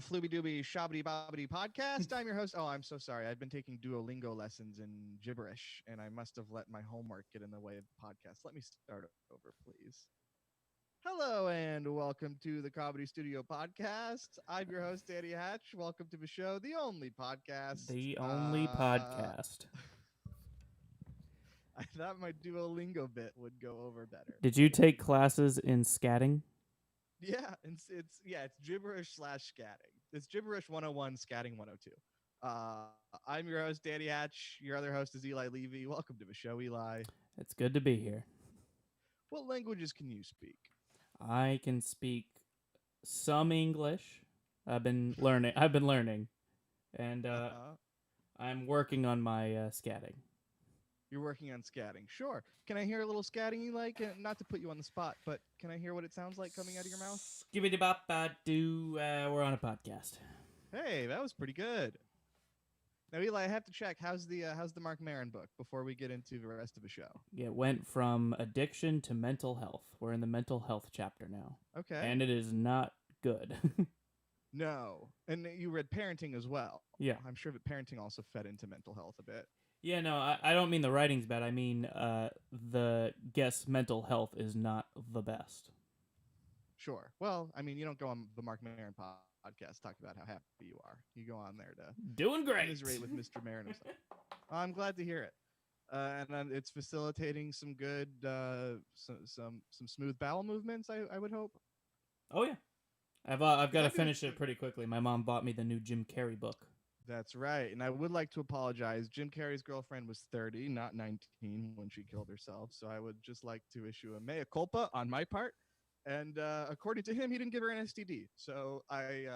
Flooby Dooby Shobbity Bobbity podcast. I'm your host. Oh, I'm so sorry. I've been taking Duolingo lessons in gibberish, and I must have let my homework get in the way of the podcast. Let me start over, please. Hello, and welcome to the Comedy Studio podcast. I'm your host, Danny Hatch. Welcome to the show, the only podcast. The only podcast. I thought my Duolingo bit would go over better. Did you take classes in scatting? Yeah, it's gibberish / scatting. It's gibberish 101, scatting 102. I'm your host, Danny Hatch. Your other host is Eli Levy. Welcome to the show, Eli. It's good to be here. What languages can you speak? I can speak some English. I've been learning, and I'm working on my scatting. You're working on scatting. Sure. Can I hear a little scatting you like? Not to put you on the spot, but can I hear what it sounds like coming out of your mouth? Skibbity bop doo. We're on a podcast. Hey, that was pretty good. Now, Eli, I have to check. How's the Mark Maron book before we get into the rest of the show? It went from addiction to mental health. We're in the mental health chapter now. Okay. And it is not good. No. And you read parenting as well. Yeah. I'm sure that parenting also fed into mental health a bit. Yeah, no, I don't mean the writing's bad. I mean the guest's mental health is not the best. Sure. Well, I mean, you don't go on the Mark Maron podcast talk about how happy you are. You go on there to doing great. Commiserate with Mr. Maron himself. I'm glad to hear it. And it's facilitating some good, some smooth bowel movements. I would hope. Oh yeah, I've got to finish it pretty quickly. My mom bought me the new Jim Carrey book. That's right. And I would like to apologize. Jim Carrey's girlfriend was 30, not 19 when she killed herself. So I would just like to issue a mea culpa on my part. And according to him, he didn't give her an STD. So I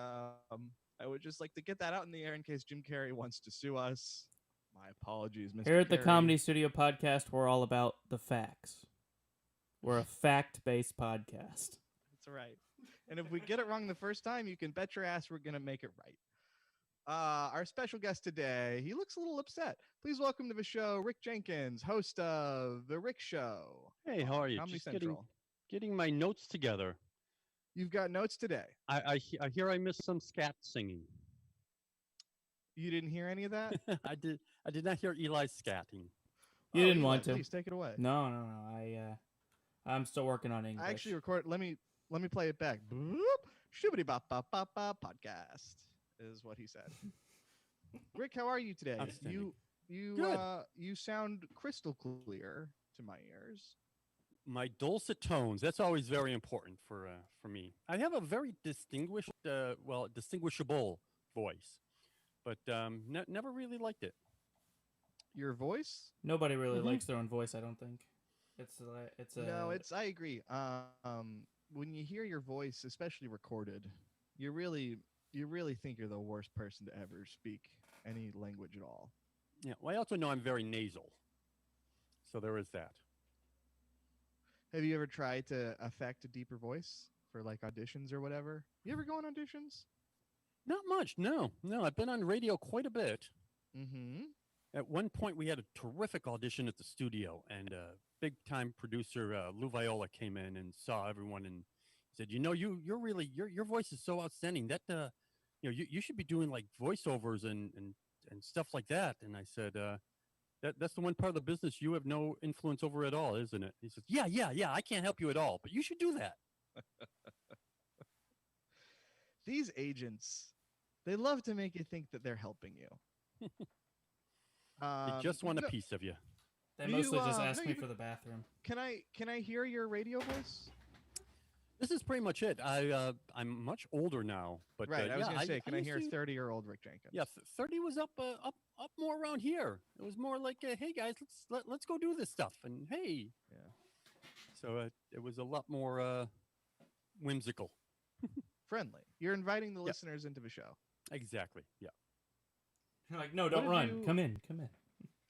would just like to get that out in the air in case Jim Carrey wants to sue us. My apologies, Mr. Here at the Carrey. Comedy Studio podcast, we're all about the facts. We're a fact-based podcast. That's right. And if we get it wrong the first time, you can bet your ass we're going to make it right. Our special guest today, he looks a little upset. Please welcome to the show, Rick Jenkins, host of The Rick Show. Hey, how are you? Comedy Just Central. getting my notes together. You've got notes today. I hear I missed some scat singing. You didn't hear any of that? I did not hear Eli scatting. You didn't Eli, want to. Please take it away. No. I'm still working on English. I actually record. Let me play it back. Boop. Shibbity bop bop bop bop podcast is what he said. Rick, how are you today? You sound crystal clear to my ears. My dulcet tones. That's always very important for me. I have a very distinguishable voice, but never really liked it. Your voice? Nobody really likes their own voice, I don't think. I agree. When you hear your voice, especially recorded, you really think you're the worst person to ever speak any language at all. Yeah. Well, I also know I'm very nasal, so there is that. Have you ever tried to affect a deeper voice for like auditions or whatever? You ever go on auditions? Not much. No. I've been on radio quite a bit. Mm-hmm. At one point, we had a terrific audition at the studio, and big-time producer Lou Viola came in and saw everyone and said, your voice is so outstanding that you should be doing like voiceovers and stuff like that. And I said, that's the one part of the business you have no influence over at all, isn't it? He says, yeah, I can't help you at all, but you should do that. These agents, they love to make you think that they're helping you. They just want a piece of you. They mostly just ask me for the bathroom. Can I hear your radio voice? This is pretty much it. I'm much older now, but right. I was gonna say, can I hear used to- 30-year-old Rick Jenkins? Yeah, 30 was up more around here. It was more like, hey guys, let's go do this stuff, and hey. Yeah. So it was a lot more whimsical. Friendly. You're inviting the listeners into the show. Exactly. Yeah. You're like, no, don't run. Come in.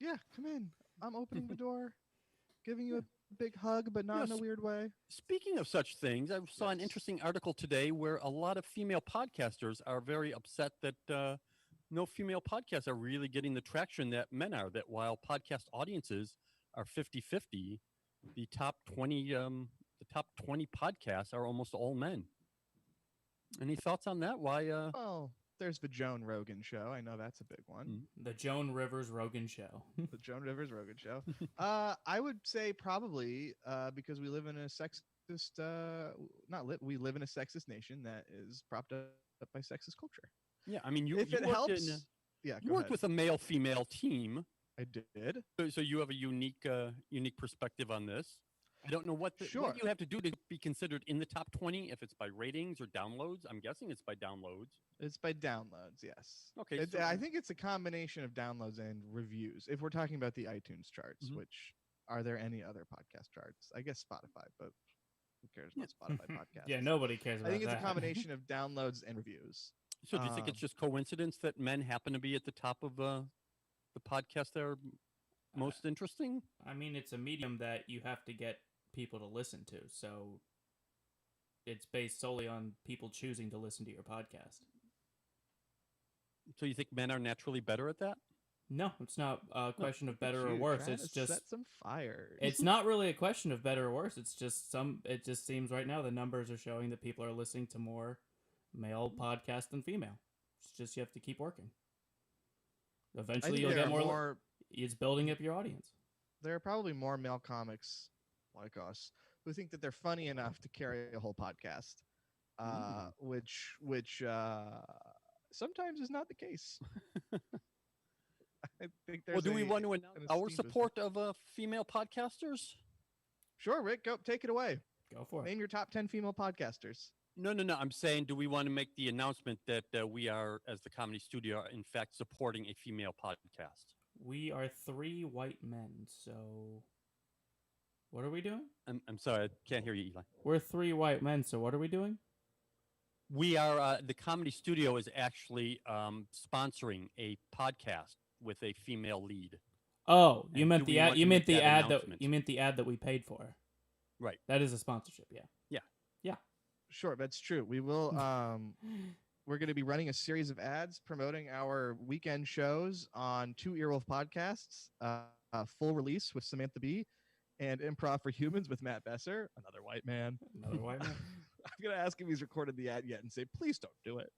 Yeah, come in. I'm opening the door, giving you a big hug, but not in a weird way. Speaking of such things, I saw an interesting article today where a lot of female podcasters are very upset that no female podcasts are really getting the traction that men are, that while podcast audiences are 50-50, the top 20 podcasts are almost all men. Any thoughts on that? Why? Well, there's the Joan Rogan show. I know that's a big one. Mm. The Joan Rivers Rogan Show. The Joan Rivers Rogan show. I would say probably because we live in a sexist, we live in a sexist nation that is propped up by sexist culture. Yeah, I mean, you If you it worked helps, in, yeah, you go worked ahead. with a male-female team, I did. so you have a unique perspective on this. I don't know what Sure. what you have to do to be considered in the top 20. If it's by ratings or downloads, I'm guessing it's by downloads. It's by downloads, yes. Okay, It, so- I think it's a combination of downloads and reviews. If we're talking about the iTunes charts, Mhm. which are there any other podcast charts? I guess Spotify, but who cares about Spotify podcasts? Yeah, nobody cares about I think it's that. a combination of downloads and reviews. So do you think it's just coincidence that men happen to be at the top of the podcast that are most interesting? I mean, it's a medium that you have to get people to listen to, so it's based solely on people choosing to listen to your podcast. So you think men are naturally better at that? No, it's not a question of better or Shoot, worse. trying It's to just set some fires. it's not really a question of better or worse. It's just it just seems right now the numbers are showing that people are listening to more male podcasts than female. It's just you have to keep working. I Eventually think you'll there get are more. It's building up your audience. There are probably more male comics like us who think that they're funny enough to carry a whole podcast, which sometimes is not the case. I think there's Well, do we want to an announce our esteem business. support of female podcasters? Sure, Rick, go take it away. Go for it. Name your top 10 female podcasters. No. I'm saying, do we want to make the announcement that we are, as the Comedy Studio, are in fact supporting a female podcast? We are 3 white men, so what are we doing? I'm sorry, I can't hear you, Eli. We're 3 white men, so what are we doing? We are the Comedy Studio is actually sponsoring a podcast with a female lead. Oh, you And meant do the we ad. want You to meant make the that ad that announcement? you meant the ad that we paid for. Right. That is a sponsorship. Yeah. Sure, that's true. We will we're going to be running a series of ads promoting our weekend shows on 2 Earwolf podcasts, Full Release with Samantha Bee and Improv for Humans with Matt Besser, another white man. Another white man. I'm going to ask if he's recorded the ad yet and say, please don't do it.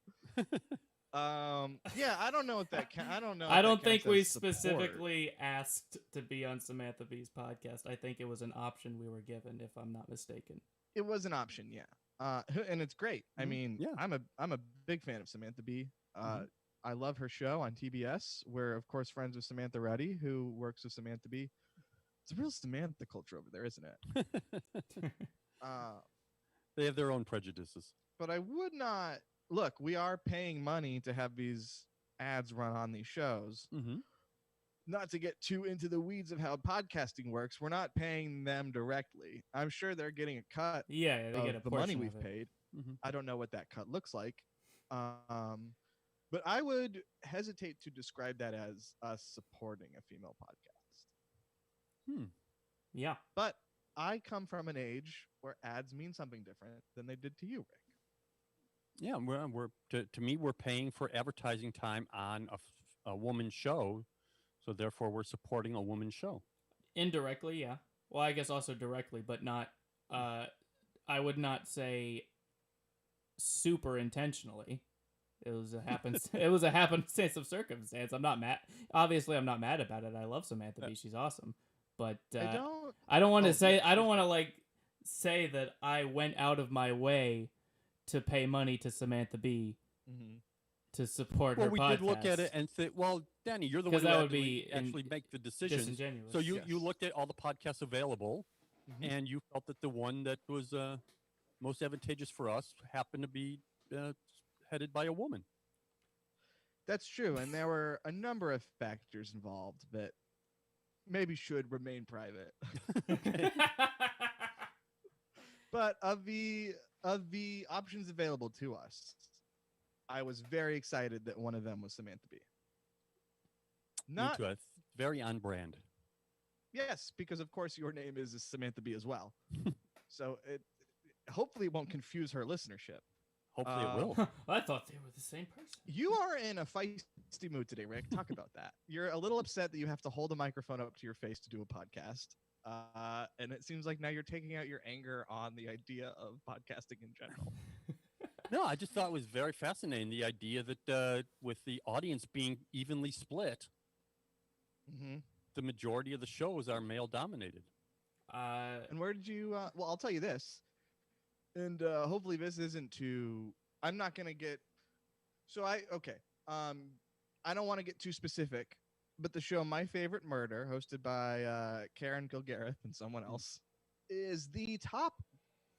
Yeah, I don't know if that can. I don't know. I if don't that think counts we as support. specifically asked to be on Samantha Bee's podcast. I think it was an option we were given, if I'm not mistaken. It was an option, yeah. And it's great. I Mhm. mean, Yeah. I'm a big fan of Samantha Bee. I love her show on TBS. We're of course friends with Samantha Ruddy, who works with Samantha Bee. It's a real Samantha culture over there, isn't it? They have their own prejudices. But I would not look. We are paying money to have these ads run on these shows. Mm-hmm. Not to get too into the weeds of how podcasting works, we're not paying them directly. I'm sure they're getting a cut Yeah, they of get a the money portion we've of it. paid. Mm-hmm. I don't know what that cut looks like. But I would hesitate to describe that as us supporting a female podcast. Yeah. But I come from an age where ads mean something different than they did to you, Rick. Yeah, we're to me, we're paying for advertising time on a woman's show, so therefore we're supporting a woman's show. Indirectly, yeah. Well, I guess also directly, but not. I would not say super intentionally. It was a it was a happenstance of circumstance. I'm not mad. Obviously, I'm not mad about it. I love Samantha Bee. She's awesome. But I don't want to say. I don't want to like say that I went out of my way to pay money to Samantha Bee to support Well, her we podcast. did look at it and say, well, Danny, you're the one 'Cause who that had would to be actually make the decisions. disingenuous. So you Yes. looked at all the podcasts available, and you felt that the one that was most advantageous for us happened to be headed by a woman. That's true. And there were a number of factors involved that maybe should remain private. But of the options available to us, I was very excited that one of them was Samantha Bee. Me too. It's very on brand. Yes, because of course your name is Samantha Bee as well. So it hopefully won't confuse her listenership. Hopefully it will. I thought they were the same person. You are in a feisty mood today, Rick. Talk about that. You're a little upset that you have to hold a microphone up to your face to do a podcast. And it seems like now you're taking out your anger on the idea of podcasting in general. No, I just thought it was very fascinating, the idea that with the audience being evenly split, Mm-hmm. the majority of the shows are male dominated. And where did you? Well, I'll tell you this, and hopefully this isn't too. I'm not gonna get. So okay. I don't want to get too specific, but the show My Favorite Murder, hosted by Karen Kilgariff and someone else, is the top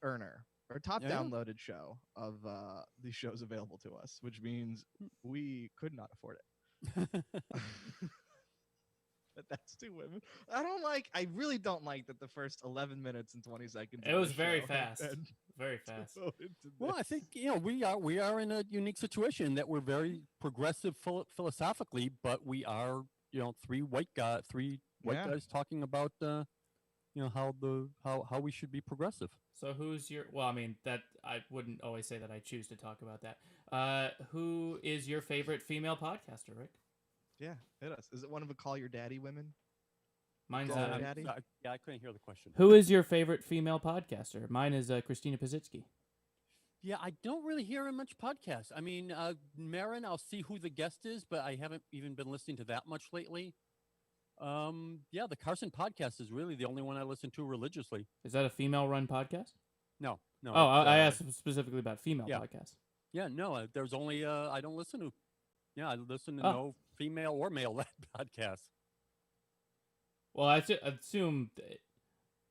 earner or top Yeah. downloaded show of these shows available to us, which means we could not afford it. But that's two women. I really don't like that the first 11 minutes and 20 seconds. It of was the very show fast. had been Very fast. devoted to Well, I this. think we are in a unique situation that we're very progressive philosophically, but we are three white Yeah. guys talking about how we should be progressive. So who's your? Well, I mean that I wouldn't always say that I choose to talk about that. Who is your favorite female podcaster, Rick? Yeah, hit us. Is it one of the Call Your Daddy women? Mine's Call I'm Her Daddy? sorry, yeah, I couldn't hear the question. Who is your favorite female podcaster? Mine is Christina Pazitsky. Yeah, I don't really hear much podcasts. I mean, Marin, I'll see who the guest is, but I haven't even been listening to that much lately. Yeah, the Carson podcast is really the only one I listen to religiously. Is that a female-run podcast? No. Oh, it's, I asked specifically about female yeah. podcasts. Yeah, no, there's only I don't listen to. Yeah, I listen to Oh. no female or male-led podcasts. Well, I assume.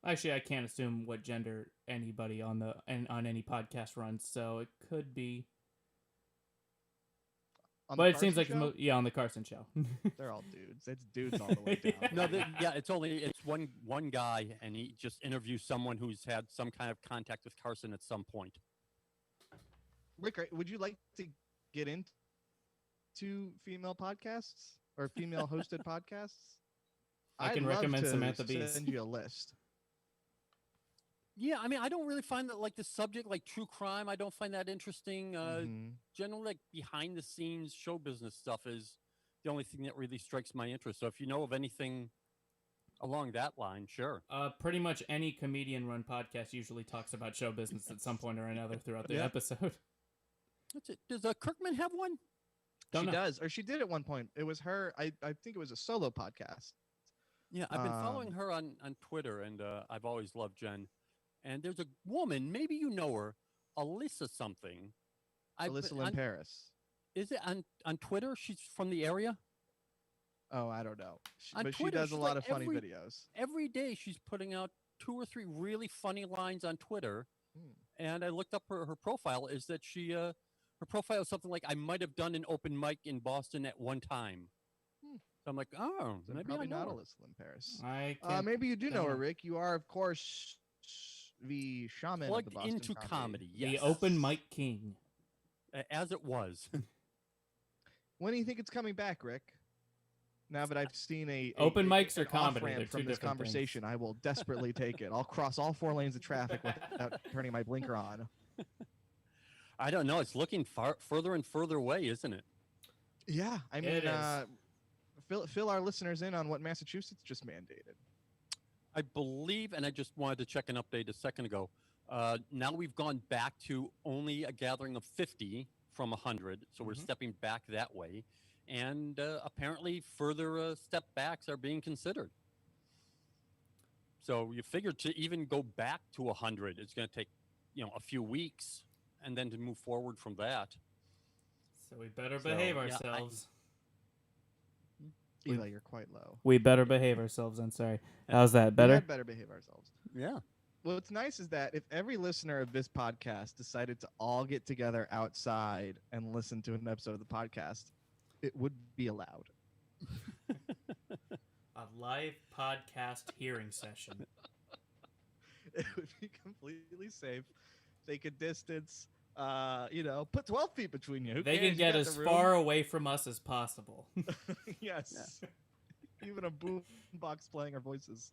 Actually, I can't assume what gender anybody on any podcast runs, so it could be. On But the it seems Carson like show? on the Carson show. They're all dudes. It's dudes all the way down. No, it's one guy, and he just interviews someone who's had some kind of contact with Carson at some point. Rick, would you like to get into female podcasts or female hosted podcasts? I can I'd love recommend to Samantha Bees. Send you a list. Yeah, I mean, I don't really find that, like, the subject, like true crime, I don't find that interesting. Mhm. Generally, like, behind the scenes show business stuff is the only thing that really strikes my interest. So if you know of anything along that line, sure. Pretty much any comedian-run podcast usually talks about show business at some point or another throughout the Yeah. episode. That's it. Does Kirkman have one? Don't She know. does, or she did at one point. It was her. I think it was a solo podcast. Yeah, I've been following her on Twitter, and I've always loved Jen. And there's a woman, maybe you know her, Alyssa something. Alyssa Lynn Paris. Is it on Twitter? She's from the area. Oh, I don't know. On But Twitter, she does a she's lot like of funny every- videos. Every day she's putting out 2 or 3 really funny lines on Twitter. Hmm. And I looked up her profile. Is that she her profile is something like, I might have done an open mic in Boston at one time. Hmm. So I'm like, oh, So maybe I probably know not her. Alyssa Lynn Paris. I can't. Maybe you do know don't her, know. Rick. You are, of course, the shaman of Plugged the Boston into comedy. Yes. The open mic king. As it was. When do you think it's coming back, Rick? Now that I've seen Open mics or an comedy, off-ramp they're from two this different things. conversation, I will desperately take it. I'll cross all 4 lanes of traffic without turning my blinker on. I don't know. It's looking further and further away, isn't it? Yeah, I mean, It is. fill our listeners in on what Massachusetts just mandated. I believe, and I just wanted to check an update a second ago. Now we've gone back to only a gathering of 50 from 100, so we're Mhm. stepping back that way. And apparently further step backs are being considered. So you figure to even go back to 100, it's going to take, a few weeks, and then to move forward from that. So we better So, behave yeah, ourselves. Eli, you're quite low. We better behave ourselves. I'm sorry. How's that? We Better? had better behave ourselves. Yeah. What's nice is that if every listener of this podcast decided to all get together outside and listen to an episode of the podcast, it would be allowed. A live podcast hearing session. It would be completely safe. They could distance, put 12 feet between you. Who They cares? can You get got as the room. far away from us as possible. Yes. Even a boom box playing our voices.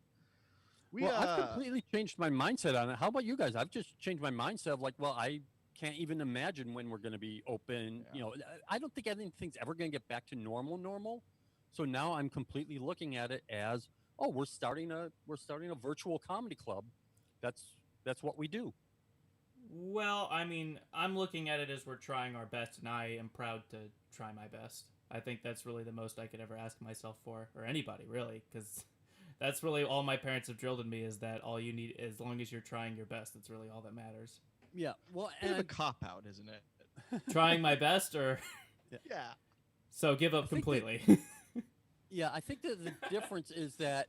I've completely changed my mindset on it. How about you guys? I've just changed my mindset of like, well, I can't even imagine when we're going to be open. Yeah. I don't think anything's ever going to get back to normal. So now I'm completely looking at it as, oh, we're starting a virtual comedy club. That's what we do. Well, I mean, I'm looking at it as we're trying our best, and I am proud to try my best. I think that's really the most I could ever ask myself for, or anybody, really, because that's really all my parents have drilled in me is that all you need, as long as you're trying your best, that's really all that matters. Yeah. Well, Bit of a and cop out, isn't it? Trying my best, or Yeah. so give up I think that- completely. yeah, I think that the difference is that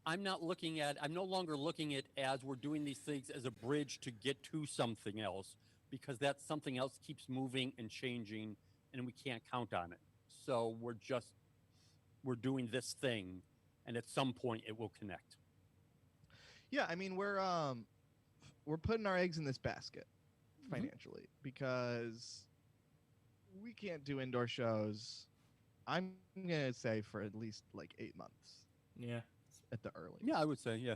I'm no longer looking at as we're doing these things as a bridge to get to something else, because that something else keeps moving and changing and we can't count on it. So we're doing this thing, and at some point it will connect. Yeah, I mean we're putting our eggs in this basket Mhm. financially because we can't do indoor shows. I'm gonna say for at least like 8 months Yeah. at the earliest. Yeah, I would say, yeah.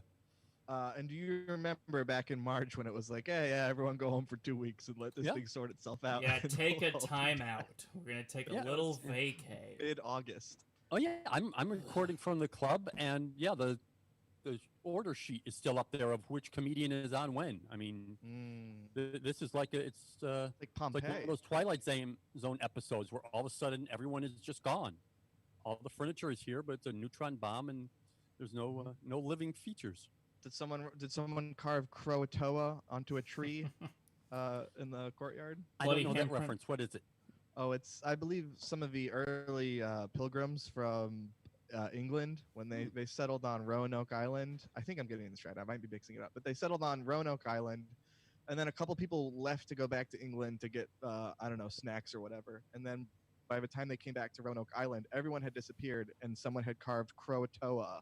And do you remember back in March when it was like, hey, yeah, everyone go home for 2 weeks and let this Yeah. thing sort itself out? Yeah, and take a we'll time be back out. We're gonna take a Yeah, little yeah. vacay. Mid-August. Oh yeah, I'm recording from the club, and yeah, the order sheet is still up there of which comedian is on when. I mean, this is like it's Like like Pompeii. one of those Twilight Zone episodes where all of a sudden everyone is just gone. All the furniture is here, but it's a neutron bomb, and there's no living features. Did someone carve Croatoa onto a tree in the courtyard? I Bloody don't know that handprint? reference. What is it? Oh, it's I believe some of the early pilgrims from England when they settled on Roanoke Island. I think I'm getting this right. I might be mixing it up, but they settled on Roanoke Island, and then a couple people left to go back to England to get I don't know, snacks or whatever. And then by the time they came back to Roanoke Island, everyone had disappeared, and someone had carved Croatoa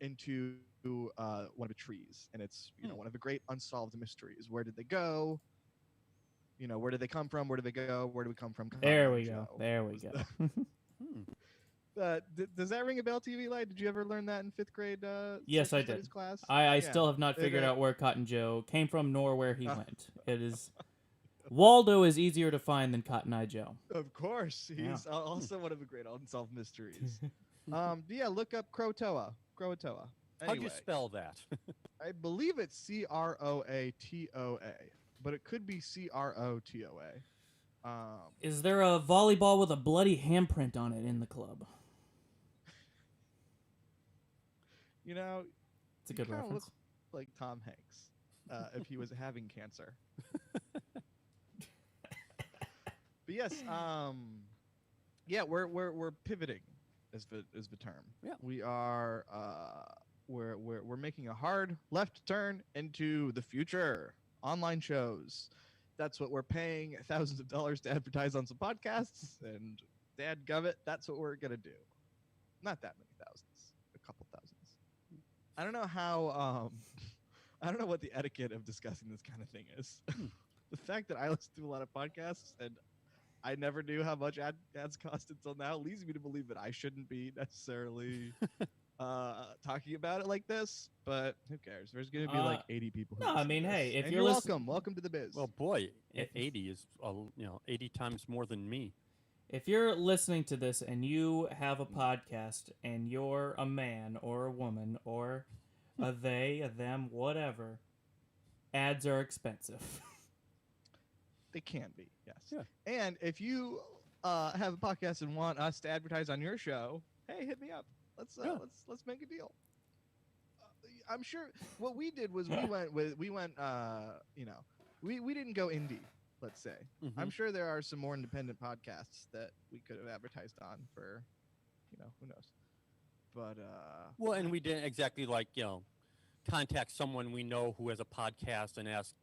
into one of the trees, and it's one of the great unsolved mysteries. Where did they go? Where did they come from? Where did they go? Where do we come from? There Comment we show go. There we was go. does that ring a bell, TV Light? Did you ever learn that in 5th grade? Yes, social I did. studies class. I Yeah. still have not It, figured uh, out where Cotton Joe came from nor where he went. It is Waldo is easier to find than Cotton Eye Joe. Of course, he's also one of the great unsolved mysteries. Yeah, look up Croatoa. Croatoa. How'd you Anyway, spell that? I believe it's Croatoa, but it could be Crotoa. Is there a volleyball with a bloody handprint on it in the club? It's It's a good kinda reference. look like Tom Hanks if he was having cancer. But yes, yeah, we're pivoting is the term. Yeah. We are we're making a hard left turn into the future. Online shows. That's what we're paying thousands of dollars to advertise on some podcasts, and dadgummit, that's what we're gonna do. Not that many thousands, a couple thousands. I don't know how. I don't know what the etiquette of discussing this kind of thing is. The fact that I listen to a lot of podcasts and I never knew how much ads cost until now leads me to believe that I shouldn't be necessarily talking about it like this. But who cares? There's going to be like 80 people. Who no, I listen mean, to hey, this. if And you're welcome, welcome to the biz. Well, boy, If- 80 is 80 times more than me. If you're listening to this and you have a podcast and you're a man or a woman or a they, a them, whatever, ads are expensive. They can be, yes. Yeah. And if you have a podcast and want us to advertise on your show, hey, hit me up. Let's make a deal. I'm sure what we did was we didn't go indie. Let's say. Mhm. I'm sure there are some more independent podcasts that we could have advertised on for, who knows. But Well, and we didn't exactly contact someone we know who has a podcast and ask,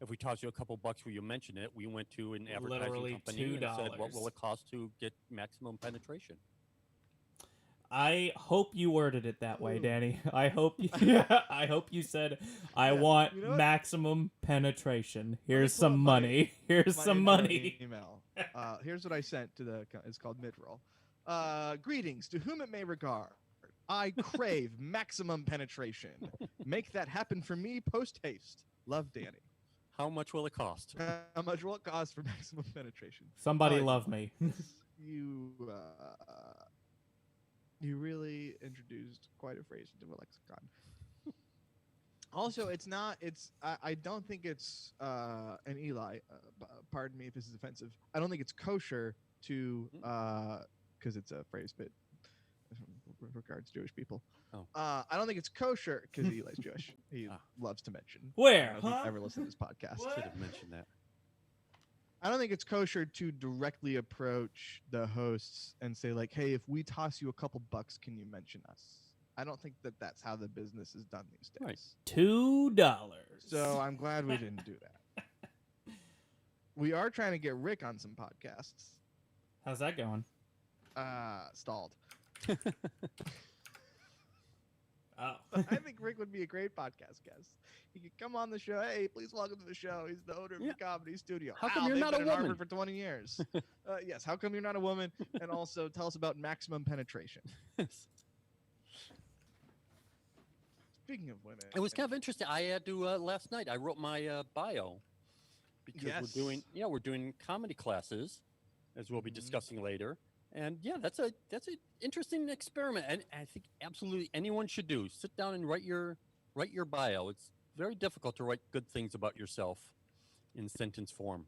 if we toss you a couple bucks, will you mention it? We went to an advertising Literally company and said, what will $2. it cost to get maximum penetration? I hope you worded it that way, Ooh. Danny. I hope I hope you said I Yeah, want you know what? maximum penetration. Here's pull up some my- money. Here's my some intro money. Email. Here's what I sent to it's called midroll. Greetings to whom it may regard. I crave maximum penetration. Make that happen for me post haste. Love, Danny. How much will it cost? How much will it cost for maximum penetration? Somebody Oh, love me. You really introduced quite a phrase into a lexicon. Also, it's not. I don't think it's an Eli. Pardon me if this is offensive. I don't think it's kosher to because it's a phrase, but regards Jewish people. Oh. I don't think it's kosher because Eli's Jewish. He loves to mention. Where? I don't know if you've ever listened to this podcast. Should have mentioned that. I don't think it's kosher to directly approach the hosts and say like, "Hey, if we toss you a couple bucks, can you mention us?" I don't think that that's how the business is done these days. Right. $2. So I'm glad we didn't do that. We are trying to get Rick on some podcasts. How's that going? Stalled. Oh. I think Rick would be a great podcast guest. He could come on the show. Hey, please welcome to the show. He's the owner of the comedy studio. How come you're they've not been a in woman? Harvard for 20 years. Yes. How come you're not a woman? And also tell us about maximum penetration. Speaking of women, It was kind of interesting. I had to last night. I wrote my bio because we're doing comedy classes, as we'll be discussing later. And yeah, that's an interesting experiment, and I think absolutely anyone should do. Sit down and write your bio. It's very difficult to write good things about yourself in sentence form.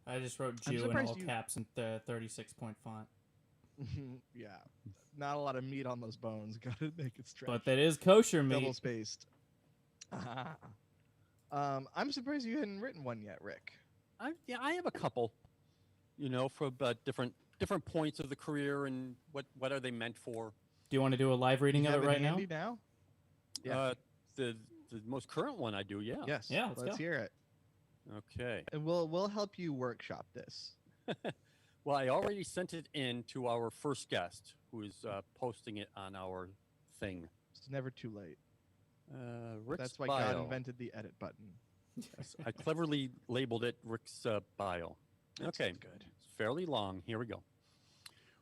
I just wrote Jew in all caps and 36-point font. Yeah, not a lot of meat on those bones. Got to make it stretch. But that is kosher meat. Double spaced. I'm surprised you hadn't written one yet, Rick. I have a couple. For different points of the career and what are they meant for. Do you want to do a live reading of it right now? Yeah. The most current one I do, yeah. Yes. Yeah, let's hear it. Okay. And we'll help you workshop this. Well, I already sent it in to our first guest, who is posting it on our thing. It's never too late. Rick's That's why bio. God invented the edit button. Yes, I cleverly labeled it Rick's bio. Okay, good. It's fairly long. Here we go.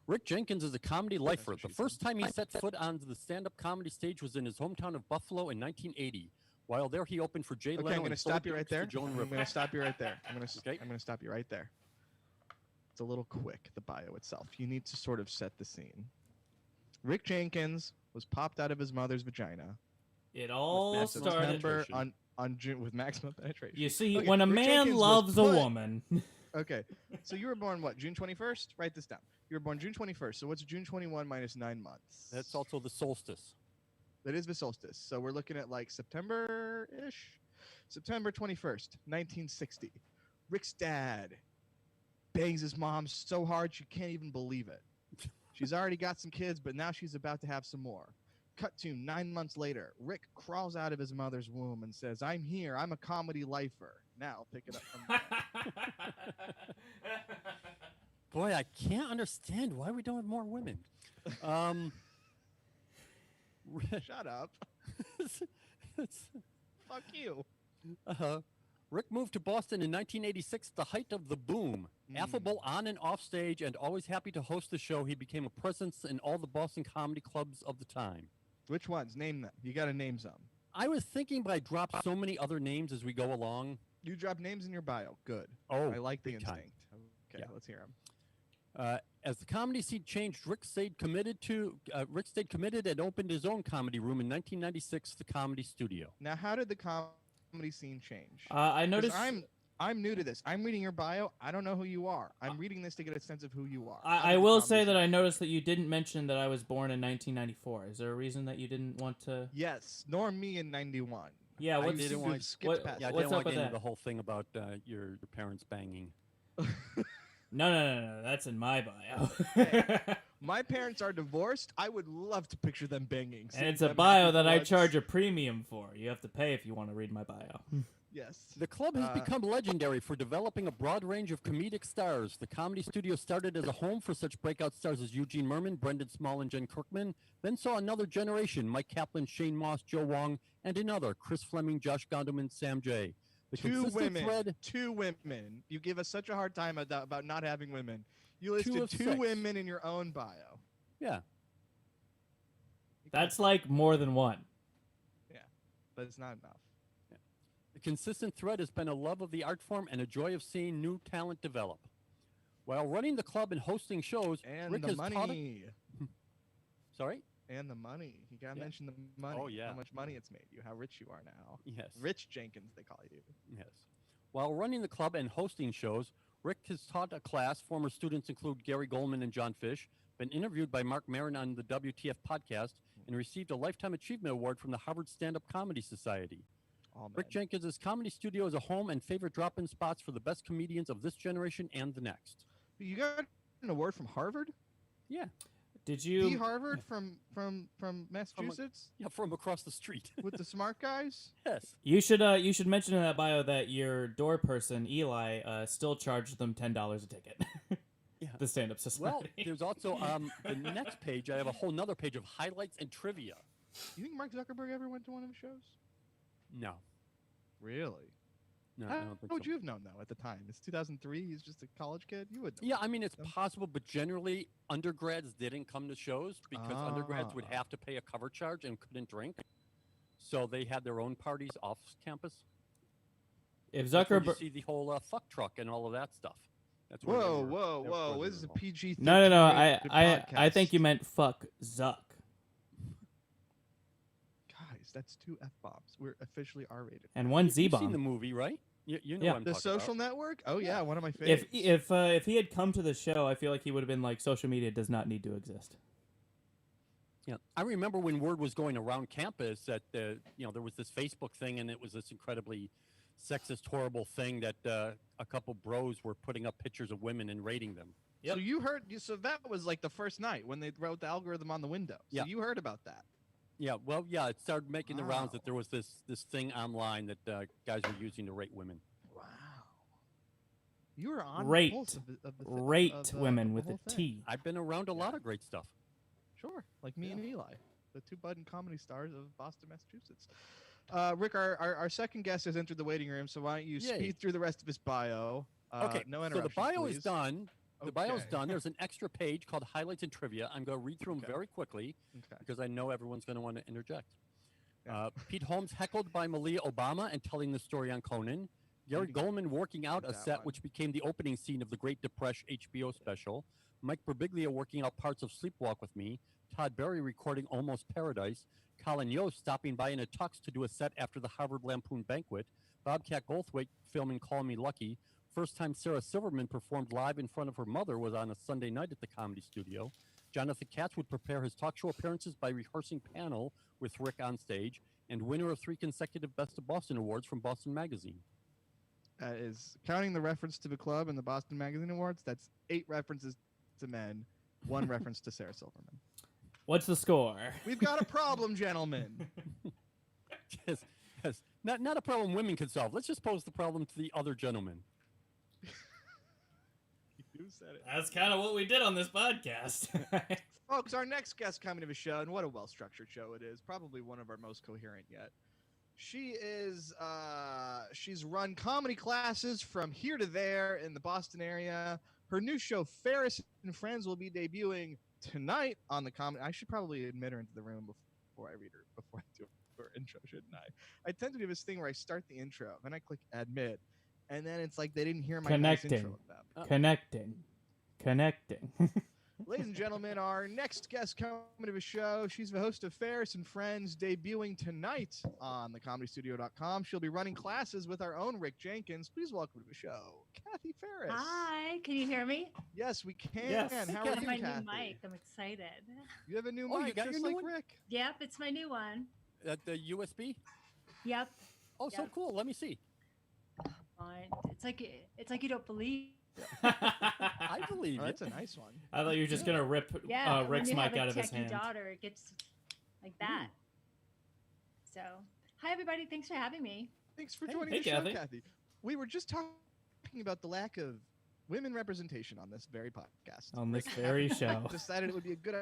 Rick Jenkins is a comedy lifer. The first time he set foot on the stand-up comedy stage was in his hometown of Buffalo in 1980. While there, he opened for Jay Leno. I'm going to stop you right there. I'm Joan going to stop you right there. I'm going Okay. to stop you right there. It's a little quick, the bio itself. You need to sort of set the scene. Rick Jenkins was popped out of his mother's vagina. It all started on June with maximum penetration. You see, Okay, when a Rick man Jenkins loves a woman. Okay, so you were born what? June 21st? Write this down. You were born June 21st. So what's June 21 minus 9 months? That's also the solstice. That is the solstice. So we're looking at like September-ish. September 21st, 1960. Rick's dad bangs his mom so hard she can't even believe it. She's already got some kids, but now she's about to have some more. Cut to 9 months later. Rick crawls out of his mother's womb and says, "I'm here. I'm a comedy lifer." Now pick it up from there. Boy, I can't understand why we don't have more women. Shut up. Fuck you. Rick moved to Boston in 1986, the height of the boom. Affable on and off stage and always happy to host the show, he became a presence in all the Boston comedy clubs of the time. Which ones? Name them. You got to name some. I was thinking, but I dropped so many other names as we go along. You drop names in your bio. Good. Oh, I like the big time. instinct. Okay, Yeah. let's hear them. As the comedy scene changed, Rick stayed committed and opened his own comedy room in 1996, the Comedy Studio. Now, how did the comedy scene change? I noticed. I'm new to this. I'm reading your bio. I don't know who you are. I'm reading this to get a sense of who you are. I will say that I noticed that you didn't mention that I was born in 1994. Is there a reason that you didn't want to? Yes, nor me in 91. Yeah, I what's didn't want to skip past. Yeah, I What's didn't want up to get with into that? the whole thing about your parents banging. No. That's in my bio. My parents are divorced. I would love to picture them banging. And it's a bio that I charge a premium for. You have to pay if you want to read my bio. Yes. The club has become legendary for developing a broad range of comedic stars. The Comedy Studio started as a home for such breakout stars as Eugene Merman, Brendan Small, and Jen Kirkman, then saw another generation, Mike Kaplan, Shane Moss, Joe Wong, and another, Chris Fleming, Josh Gondelman, Sam J. The Two consistent women. You give us such a hard time about not having women. You listed two six. women in your own bio. Yeah. That's like more than one. Yeah, but it's not enough. The consistent thread has been a love of the art form and a joy of seeing new talent develop. While running the club and hosting shows, And Rick the has money. Sorry? And the money. You gotta Yeah. mention the money. Oh, yeah. How much money it's made you. How rich you are now. Yes. Rich Jenkins, they call you. Yes. While running the club and hosting shows, Rick has taught a class. Former students include Gary Goldman and John Fish, been interviewed by Mark Maron on the WTF podcast, and received a Lifetime Achievement Award from the Harvard Stand-Up Comedy Society. All Rick men. Jenkins' comedy studio is a home and favorite drop-in spots for the best comedians of this generation and the next. You got an award from Harvard? Yeah. Did The you? Harvard from Massachusetts Yeah, from across the street. with the smart guys? Yes. You should mention in that bio that your door person Eli still charged them $10 a ticket. Yeah. The stand-up Well, society. there's also the next page. I have a whole nother page of highlights and trivia. You think Mark Zuckerberg ever went to one of the shows? No. Really? No, I How don't think would so. you have known though at the time? It's 2003. He's just a college kid. You would. Know. Yeah, I mean, it's them. possible, but generally undergrads didn't come to shows because undergrads would Ah. have to pay a cover charge and couldn't drink. So they had their own parties off campus. If That's where you Zuckerberg, see the whole fuck truck and all of that stuff. That's where Whoa, they were- whoa, that's where whoa! they This is a were involved. PG. no, rated I think you podcast. meant fuck Zuck. Guys, that's 2 f-bombs. We're officially R-rated. And one You've seen the Z-bomb. movie, right? You know Yeah. what I'm The talking Social about. Network? Oh yeah, one of my If favorites. if he had come to the show, I feel like he would have been like, social media does not need to exist. Yeah, I remember when word was going around campus that there was this Facebook thing, and it was this incredibly sexist, horrible thing that a couple bros were putting up pictures of women and rating them. Yep. So you heard? So that was like the first night when they wrote the algorithm on the window. So Yeah. you heard about that. Yeah, well, yeah, it started making the rounds that Wow. there was this thing online that guys were using to rate women. Wow. You were on Rate. the pulse of the Rate of the- women of the with a whole thing. T. I've been around a lot of great stuff. Sure, like me Yeah. and Eli, the 2 budding comedy stars of Boston, Massachusetts. Rick, our second guest has entered the waiting room, so why don't you Yay. speed through the rest of his bio? Okay, no so the interruptions, bio please. is done. The bio's Okay. done. There's an extra page called Highlights and Trivia. I'm going to read through them Okay. very quickly Okay. because I know everyone's going to want to interject. Yeah. Pete Holmes heckled by Malia Obama and telling the story on Conan. Gary Didn't Goldman working out a that set one. which became the opening scene of the Great Depression HBO special. Mike Birbiglia working out parts of Sleepwalk with Me. Todd Berry recording Almost Paradise. Colin Yost stopping by in a tux to do a set after the Harvard Lampoon banquet. Bobcat Goldthwait filming Call Me Lucky. First time Sarah Silverman performed live in front of her mother was on a Sunday night at the Comedy Studio. Jonathan Katz would prepare his talk show appearances by rehearsing panel with Rick on stage, and winner of 3 consecutive Best of Boston Awards from Boston Magazine. Is counting the reference to the club and the Boston Magazine Awards. That's 8 references to men, 1 reference to Sarah Silverman. What's the score? We've got a problem, gentlemen. Yes, yes. Not a problem women can solve. Let's just pose the problem to the other gentlemen. You said it. That's kind of what we did on this podcast. Folks, our next guest coming to the show, and what a well-structured show it is. Probably one of our most coherent yet. She is, she's run comedy classes from here to there in the Boston area. Her new show, Farris and Friends, will be debuting tonight on the comedy. I should probably admit her into the room before I read her, before I do her intro, shouldn't I? I tend to do this thing where I start the intro, then I click admit, and then it's like they didn't hear my nice Connecting. intro of them. Connecting. Ladies and gentlemen, our next guest coming to the show, she's the host of Farris and Friends, debuting tonight on thecomedystudio.com. She'll be running classes with our own Rick Jenkins. Please welcome to the show, Kathe Farris. Hi, can you hear me? Yes, we can. Yes. How Hey, are Kathe. you, My Kathe? new mic. I'm excited. You have a new Oh, you mic, got just your new like one? Rick. Yep, it's my new one. The USB? Yep. Oh, so Yep. cool. Let me see. It's like you don't believe. I believe Oh, it. that's a nice one. I thought you were just gonna rip Yeah, when Rick's you have mic a out of his techie hand. daughter, it gets like that. So, hi everybody. Thanks for having me. Thanks for Hey, joining hey, the show, Kathe. Kathe. We were just talking about the lack of women representation on this very podcast. On this Rick very show. decided it would be a good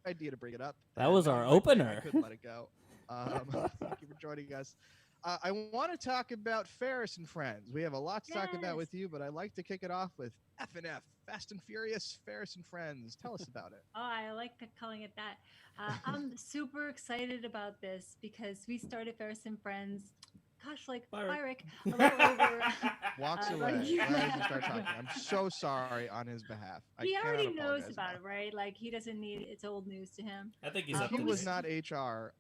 idea to bring it up. That was And, our I opener. couldn't let it go. Thank you for joining us. I want to talk about Farris and Friends. We have a lot to talk about Yes. with you, but I'd like to kick it off with F&F, Fast and Furious, Farris and Friends. Tell us about it. Oh, I like calling it that. I'm super excited about this because we started Farris and Friends gosh, like Byrick. Byrick, a little over. Walks about a away. year Why and a doesn't half start talking? ago. I'm so sorry on his behalf. I He cannot already knows apologize about enough. it, right? Like he doesn't need it's old news to him. I think he's If up he to was date. not HR,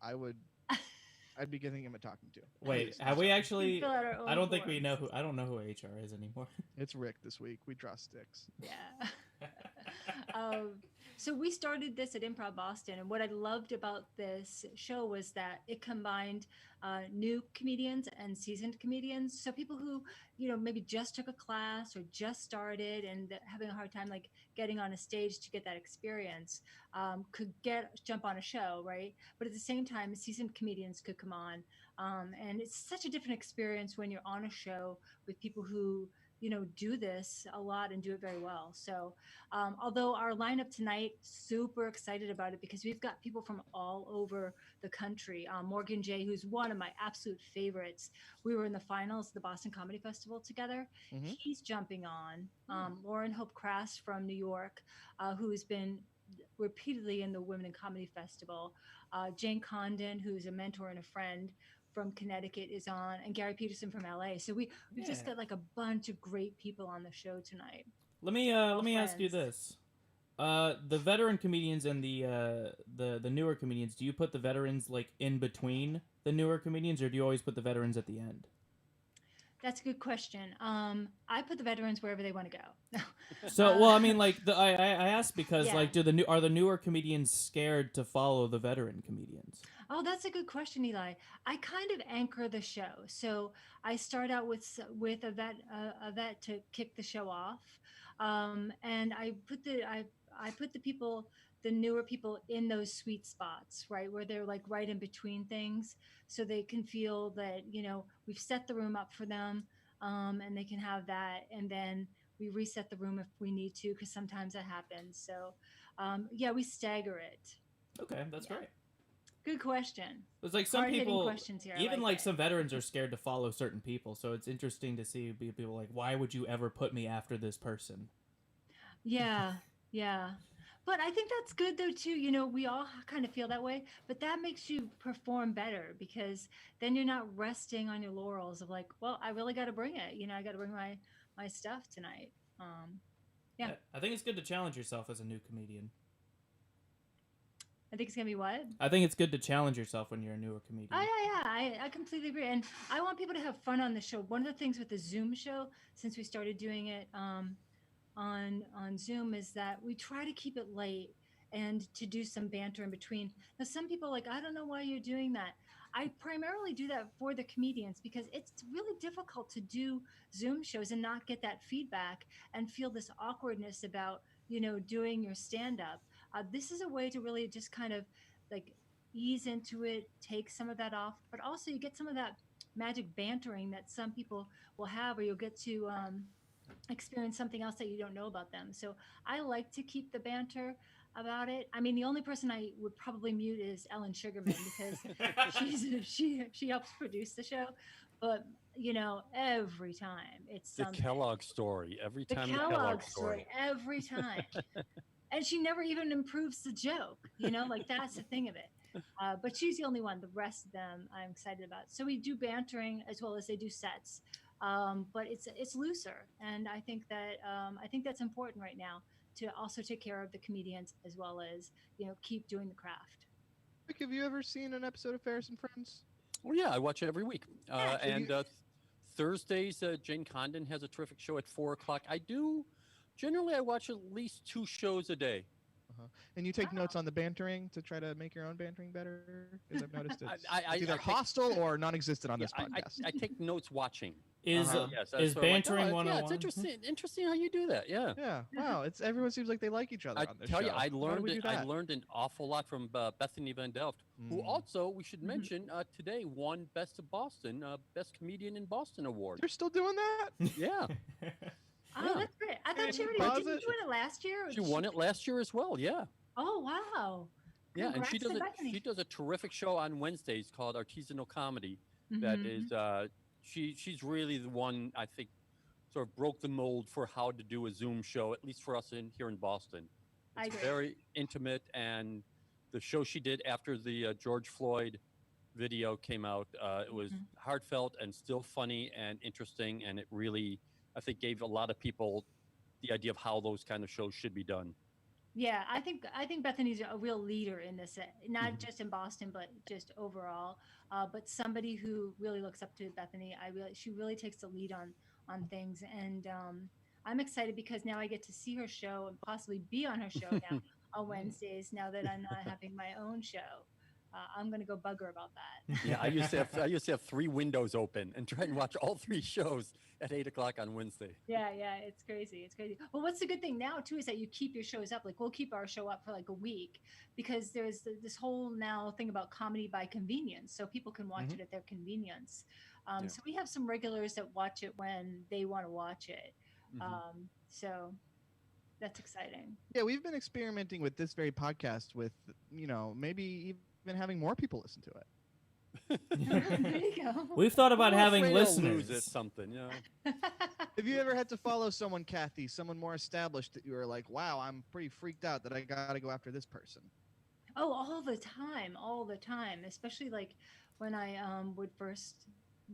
I'd be giving him a talking to. Wait, Please, have I'm we sorry. actually? Fill out our I own don't think we know forms. who. I don't know who HR is anymore. It's Rick this week. We draw sticks. Yeah. um, so we started this at Improv Boston, and what I loved about this show was that it combined new comedians and seasoned comedians. So people who, maybe just took a class or just started and having a hard time like getting on a stage to get that experience could jump on a show, right? But at the same time, seasoned comedians could come on, and it's such a different experience when you're on a show with people who do this a lot and do it very well. So although our lineup tonight, super excited about it because we've got people from all over the country. Morgan J, who's one of my absolute favorites. We were in the finals of the Boston Comedy Festival together. Mhm. He's jumping on. Lauren Hope Crass from New York, who's been repeatedly in the Women in Comedy Festival. Jane Condon, who's a mentor and a friend from Connecticut, is on, and Gary Peterson from LA. So we've just Yeah. got like a bunch of great people on the show tonight. Let me ask you friends. this: the veteran comedians and the newer comedians. Do you put the veterans like in between the newer comedians, or do you always put the veterans at the end? That's a good question. I put the veterans wherever they want to go. So, well, I mean, like I asked because Yeah. like, are the newer comedians scared to follow the veteran comedians? Oh, that's a good question, Eli. I kind of anchor the show, so I start out with a vet to kick the show off, and I put the newer people in those sweet spots, right, where they're like right in between things, so they can feel that we've set the room up for them, and they can have that, and then we reset the room if we need to, because sometimes that happens. So, yeah, we stagger it. Okay, that's Yeah. great. Good question. It's like some Hard-hitting people, questions here. I even like like it. some veterans are scared to follow certain people. So it's interesting to see people like, why would you ever put me after this person? Yeah, yeah. But I think that's good though too. We all kind of feel that way, but that makes you perform better because then you're not resting on your laurels of like, well, I really got to bring it. I got to bring my stuff tonight. Yeah. I think it's good to challenge yourself as a new comedian. I think it's gonna be what? I think it's good to challenge yourself when you're a newer comedian. Oh yeah. I completely agree, and I want people to have fun on the show. One of the things with the Zoom show, since we started doing it on Zoom, is that we try to keep it light and to do some banter in between. Now, some people are like, I don't know why you're doing that. I primarily do that for the comedians because it's really difficult to do Zoom shows and not get that feedback and feel this awkwardness about doing your stand up. This is a way to really just kind of like ease into it, take some of that off, but also you get some of that magic bantering that some people will have, or you'll get to experience something else that you don't know about them. So I like to keep the banter about it. I mean, the only person I would probably mute is Ellen Sugarman because she helps produce the show. But every time it's The something. Kellogg story. Every The time Kellogg story every time. And she never even improves the joke, like that's the thing of it. But she's the only one. The rest of them I'm excited about. So we do bantering as well as they do sets, but it's looser, and I think that's important right now to also take care of the comedians as well as keep doing the craft. Rick, have you ever seen an episode of Farris and Friends? Well, yeah, I watch it every week. Yeah, so And Thursdays, Jane Condon has a terrific show at 4 o'clock. Generally, I watch at least 2 shows a day. And you take notes on the bantering to try to make your own bantering better? Because I've noticed it's either I take- hostile or non-existent on this I, podcast. I take notes watching. Is Yes, that's is sort of like, bantering yeah, 101? it's interesting how you do that. Yeah. Yeah, wow. Everyone seems like they like each other I on this tell show. you, I Why do we do that? learned an awful lot from Bethany Van Delft, who also, we should mention, today won Best of Boston, Best Comedian in Boston award. They're still doing that? Yeah. Oh, Yeah. that's great. I thought And she already pause didn't it. you win it last year. Or She did won it last year as well. Yeah. Oh wow. Yeah, and Congrats to Bethany. she does a terrific show on Wednesdays called Artisanal Comedy. That is she's really the one, I think, sort of broke the mold for how to do a Zoom show, at least for us here in Boston. I It's agree. very intimate, and the show she did after the George Floyd video came out. It was heartfelt and still funny and interesting, and it really, I think, gave a lot of people the idea of how those kind of shows should be done. Yeah, I think Bethany's a real leader in this, not just in Boston, but just overall. But somebody who really looks up to Bethany. She really takes the lead on things, and I'm excited because now I get to see her show and possibly be on her show now on Wednesdays. Now that I'm not having my own show, I'm gonna go bug her about that. Yeah, I used to have 3 windows open and try and watch all 3 shows at 8 o'clock on Wednesday. Yeah, it's crazy. It's crazy. Well, what's the good thing now too is that you keep your shows up. Like we'll keep our show up for like a week because there's this whole now thing about comedy by convenience, so people can watch it at their convenience. So we have some regulars that watch it when they want to watch it. So that's exciting. Yeah, we've been experimenting with this very podcast with, maybe even having more people listen to it. There you go. We've thought about having Afraid I'll listeners. lose at something, Have you ever had to follow someone, Kathe, someone more established that you were like, wow, I'm pretty freaked out that I got to go after this person? Oh, all the time, especially like when I would first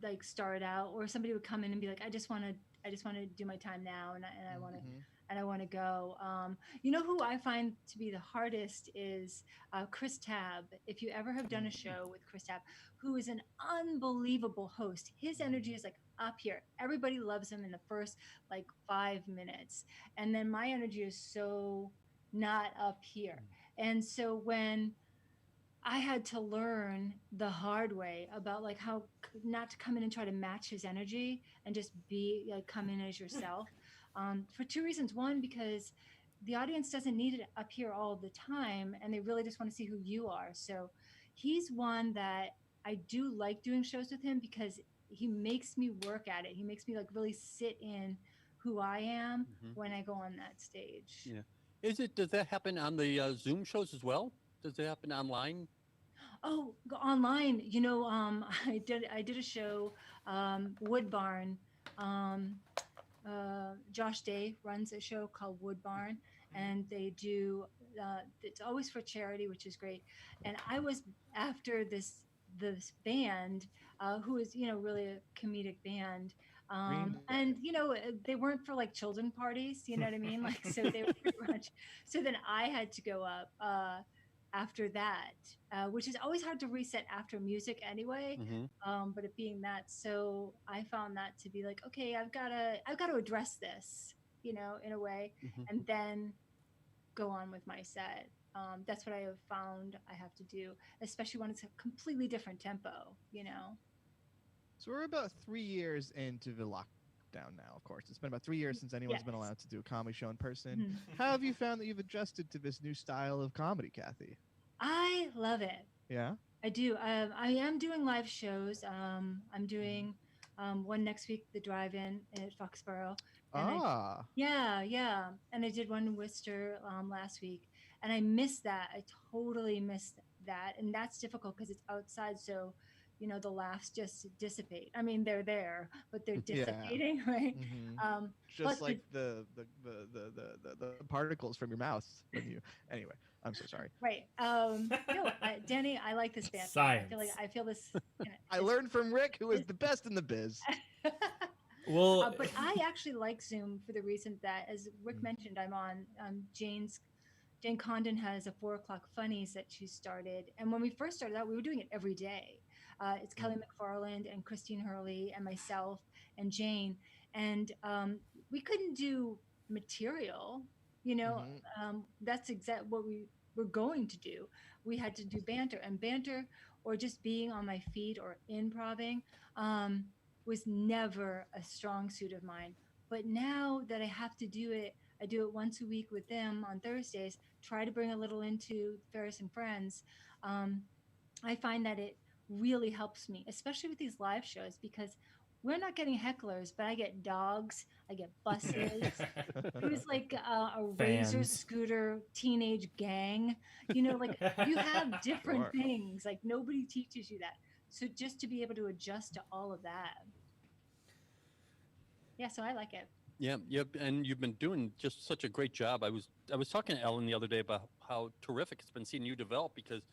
like start out, or somebody would come in and be like, I just want to do my time now, and I want to go. You know who I find to be the hardest is Chris Tabb. If you ever have done a show with Chris Tabb, who is an unbelievable host, his energy is like up here. Everybody loves him in the first like 5 minutes, and then my energy is so not up here. And so when I had to learn the hard way about like how not to come in and try to match his energy and just be like come in as yourself. For 2 reasons. One, because the audience doesn't need it up here all the time, and they really just want to see who you are. So he's one that I do like doing shows with him because he makes me work at it. He makes me like really sit in who I am when I go on that stage. Yeah. Does that happen on the Zoom shows as well? Does it happen online? Oh, online. I did a show, Wood Barn. Josh Day runs a show called Wood Barn, and they do. It's always for charity, which is great. And I was after this band, who is really a comedic band. And they weren't for like children parties, you know what I mean? Like, so they were pretty much. So then I had to go up after that, which is always hard to reset after music anyway. But it being that, so I found that to be like, okay, I've got to address this, in a way, and then go on with my set. That's what I have found I have to do, especially when it's a completely different tempo, So we're about 3 years into the lockdown now, of course. It's been about 3 years since anyone's been allowed to do a comedy show in person. How have you found that you've adjusted to this new style of comedy, Kathe? I love it. Yeah? I do. I am doing live shows. I'm doing one next week, the drive-in at Foxborough. And yeah. And I did one in Worcester last week. And I missed that. I totally missed that. And that's difficult because it's outside. So, the laughs just dissipate. I mean, they're there, but they're dissipating, right? Just like the particles from your mouth when you. Anyway, I'm so sorry. Right. Danny, I like this band. Science. I feel this. I learned from Rick, who is the best in the biz. Well, but I actually like Zoom for the reason that, as Rick mentioned, I'm on Jane Condon has a 4:00 funnies that she started, and when we first started out, we were doing it every day. It's Kelly McFarland and Christine Hurley and myself and Jane, and we couldn't do material. That's exactly what we were going to do. We had to do banter, or just being on my feet or improvising was never a strong suit of mine. But now that I have to do it, I do it once a week with them on Thursdays, try to bring a little into Farris and Friends. I find that it really helps me, especially with these live shows, because we're not getting hecklers, but I get dogs, I get buses. Who's like a razor scooter teenage gang? Like you have different things. Like nobody teaches you that. So just to be able to adjust to all of that. Yeah, so I like it. Yeah, and you've been doing just such a great job. I was talking to Ellen the other day about how terrific it's been seeing you develop, because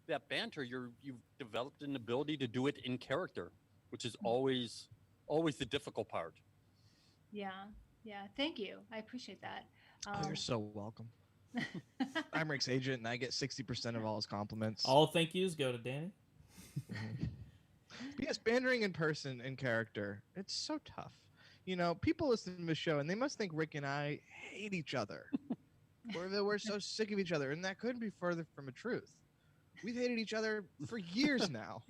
that banter, you've developed an ability to do it in character, which is always the difficult part. Yeah. Yeah. Thank you. I appreciate that. Oh, you're so welcome. I'm Rick's agent, and I get 60% of all his compliments. All thank yous go to Danny. Yes, bantering in person, in character, it's so tough. You know, people listen to the show, and they must think Rick and I hate each other. Or that we're so sick of each other, and that couldn't be further from a truth. We've hated each other for years now.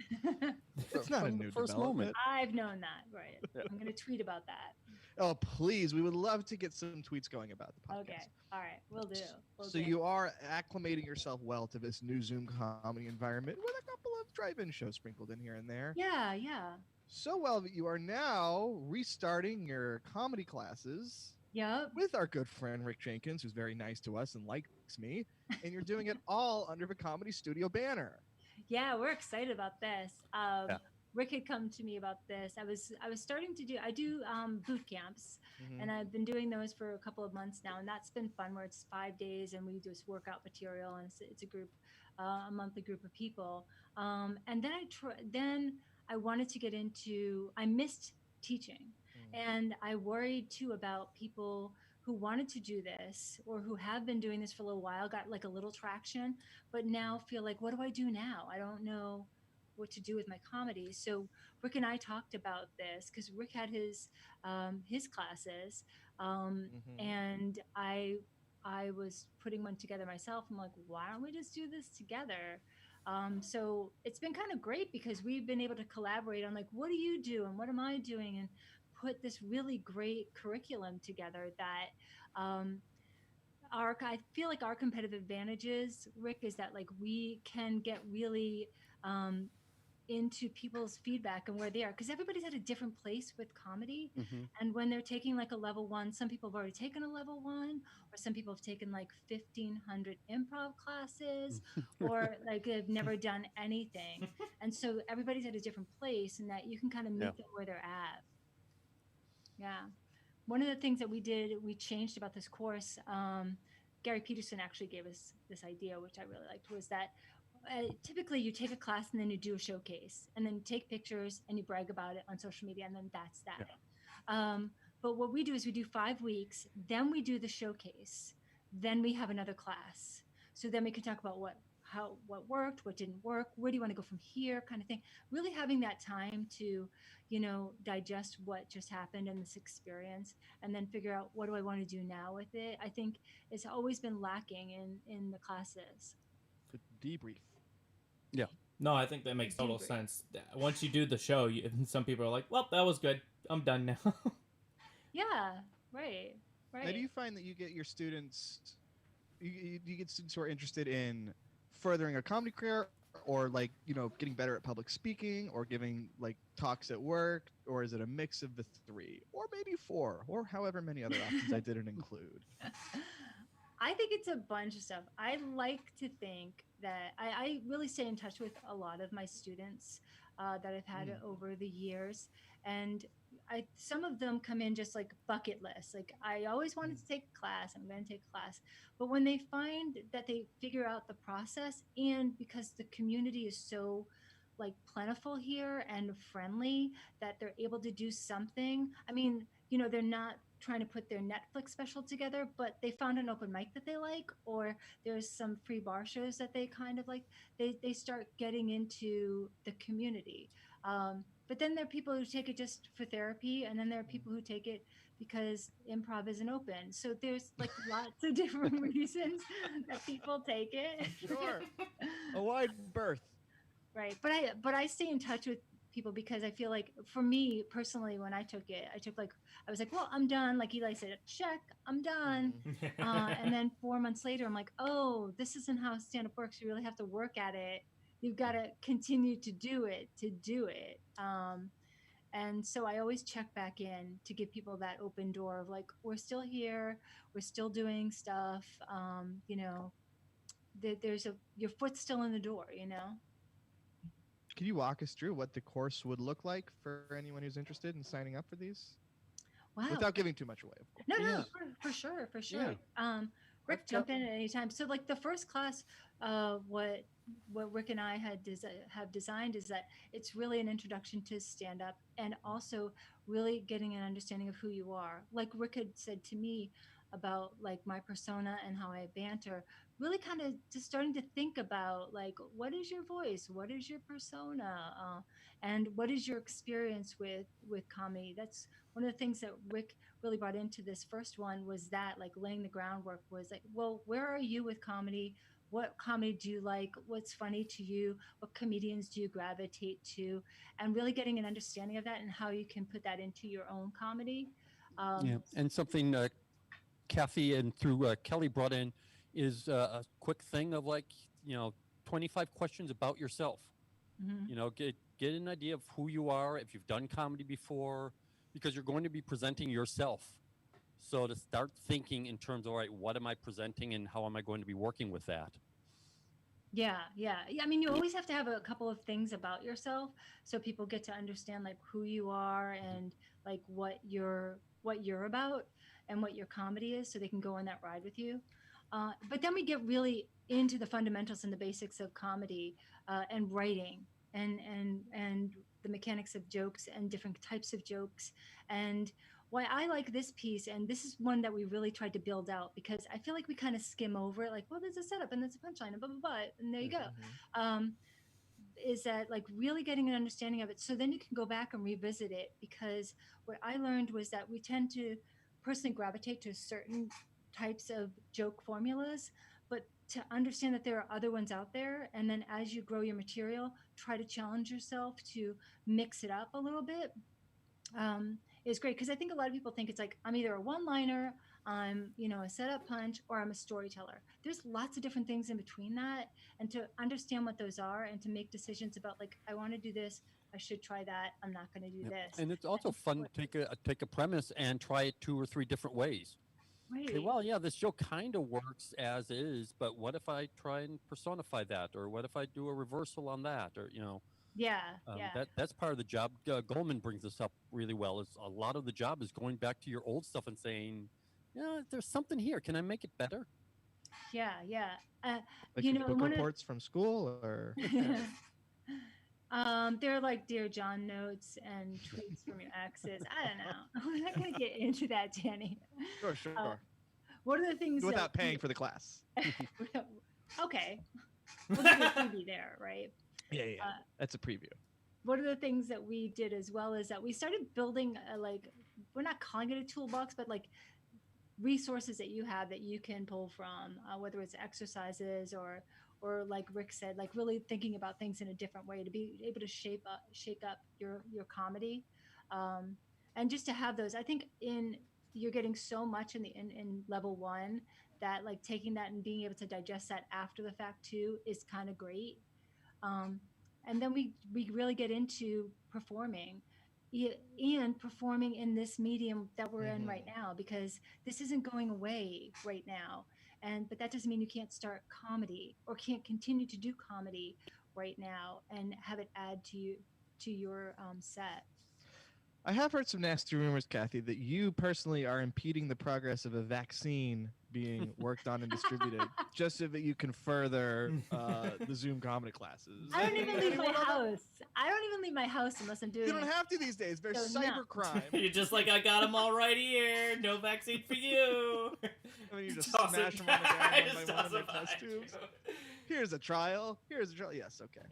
It's not a From the new first development. moment. I've known that, right? I'm going to tweet about that. Oh, please. We would love to get some tweets going about the podcast. Okay. All right. We'll do. So you are acclimating yourself well to this new Zoom comedy environment with a couple of drive-in shows sprinkled in here and there. Yeah. Yeah. So well that you are now restarting your comedy classes Yep. with our good friend Rick Jenkins, who's very nice to us and likes me, and you're doing it all under the Comedy Studio banner. Yeah. We're excited about this. Rick had come to me about this. I was starting to do boot camps, and I've been doing those for a couple of months now, and that's been fun. Where it's 5 days, and we do this workout material, and it's a group, a monthly group of people. And then I wanted to get into. I missed teaching, and I worried too about people who wanted to do this or who have been doing this for a little while, got like a little traction, but now feel like, what do I do now? I don't know what to do with my comedy. So Rick and I talked about this because Rick had his classes, and I was putting one together myself. I'm like, why don't we just do this together? So it's been kind of great because we've been able to collaborate on like, what do you do and what am I doing, and put this really great curriculum together that I feel like our competitive advantages, Rick, is that like we can get really into people's feedback and where they are, because everybody's at a different place with comedy. And when they're taking like a level 1, some people have already taken a level 1, or some people have taken like 1,500 improv classes, or like they've never done anything. And so everybody's at a different place, and that you can kind of meet them where they're at. Yeah. One of the things that we changed about this course, Gary Peterson actually gave us this idea, which I really liked, was that typically you take a class and then you do a showcase, and then you take pictures and you brag about it on social media, and then that's that. But what we do is we do 5 weeks, then we do the showcase, then we have another class. So then we can talk about what worked, what didn't work, where do you want to go from here, kind of thing. Really having that time to, digest what just happened in this experience, and then figure out what do I want to do now with it. I think it's always been lacking in the classes. The debrief. Yeah. No, I think that makes total sense. Once you do the show, some people are like, well, that was good. I'm done now. Yeah, right. Now, do you find that you get your students, you get students who are interested in furthering a comedy career, or like, getting better at public speaking, or giving like talks at work, or is it a mix of the 3, or maybe 4, or however many other options I didn't include? I think it's a bunch of stuff. I like to think that I really stay in touch with a lot of my students that I've had over the years. And some of them come in just like bucket list. Like, I always wanted to take a class. I'm going to take a class. But when they find that they figure out the process, and because the community is so like plentiful here and friendly, that they're able to do something. I mean, they're not trying to put their Netflix special together, but they found an open mic that they like, or there's some free bar shows that they kind of like. They start getting into the community. But then there are people who take it just for therapy, and then there are people who take it because improv isn't open. So there's like lots of different reasons that people take it. Sure. A wide berth. Right. But I stay in touch with people because I feel like, for me personally, when I took it, I was like, well, I'm done. Like Eli said, check, I'm done. And then 4 months later, I'm like, oh, this isn't how stand-up works. You really have to work at it. You've got to continue to do it. And so I always check back in to give people that open door of like, we're still here. We're still doing stuff. Your foot's still in the door, Can you walk us through what the course would look like for anyone who's interested in signing up for these? Wow. Without giving too much away, of course. No, for sure. Yeah. Rick, jump in at any time. So, like the first class, what Rick and I have designed is that it's really an introduction to stand up, and also really getting an understanding of who you are. Like Rick had said to me about like my persona and how I banter. Really, kind of just starting to think about like what is your voice, what is your persona, and what is your experience with comedy. That's one of the things that Rick really brought into this first one was that like laying the groundwork was like, well, where are you with comedy? What comedy do you like? What's funny to you? What comedians do you gravitate to? And really getting an understanding of that and how you can put that into your own comedy. Yeah, and something Kathy and through Kelly brought in is a quick thing of like 25 questions about yourself. Mhm. Get an idea of who you are, if you've done comedy before, because you're going to be presenting yourself. So to start thinking in terms of, all right, what am I presenting and how am I going to be working with that? Yeah. I mean, you always have to have a couple of things about yourself so people get to understand like who you are and like what you're about and what your comedy is, so they can go on that ride with you. But then we get really into the fundamentals and the basics of comedy and writing and the mechanics of jokes and different types of jokes. And why I like this piece, and this is one that we really tried to build out because I feel like we kind of skim over it, like, well, there's a setup and there's a punchline and blah blah blah, and there you go. Um, is that like really getting an understanding of it, so then you can go back and revisit it, because what I learned was that we tend to personally gravitate to certain types of joke formulas, but to understand that there are other ones out there, and then as you grow your material, try to challenge yourself to mix it up a little bit. Is great, because I think a lot of people think it's like I'm either a one-liner, I'm a setup punch, or I'm a storyteller. There's lots of different things in between that, and to understand what those are and to make decisions about like I want to do this, I should try that, I'm not going to do Yep. this. And it's also fun to take a premise and try it 2 or 3 different ways. Right. Okay, well, yeah, this show kind of works as is, but what if I try and personify that, or what if I do a reversal on that, or Yeah. that's part of the job. Goldman brings this up really well. Is a lot of the job is going back to your old stuff and saying, there's something here. Can I make it better? Yeah. Like your book reports from school, or they're like Dear John notes and tweets from your exes. I don't know. We're not going to get into that, Danny. Sure. What are the things Without paying for the class? Okay, we'll do a preview there, right? Yeah. That's a preview. One of the things that we did as well is that we started building we're not calling it a toolbox, but like resources that you have that you can pull from, whether it's exercises or like Rick said, like really thinking about things in a different way to be able to shake up your comedy, and just to have those. I think you're getting so much in level 1 that like taking that and being able to digest that after the fact too is kind of great. And then we really get into performing and performing in this medium that we're in right now, because this isn't going away right now. But that doesn't mean you can't start comedy or can't continue to do comedy right now and have it add to your set. I have heard some nasty rumors, Kathy, that you personally are impeding the progress of a vaccine being worked on and distributed just so that you can further the Zoom comedy classes. I don't even leave my house. I don't even leave my house unless I'm doing You don't have to these days. There's So, no. cybercrime. You're just like, I got them all right here. No vaccine for you. I mean, you just Toss smash it them on the back. ground Just one by toss one in it their test back. tubes. Here's a trial. Yes, okay.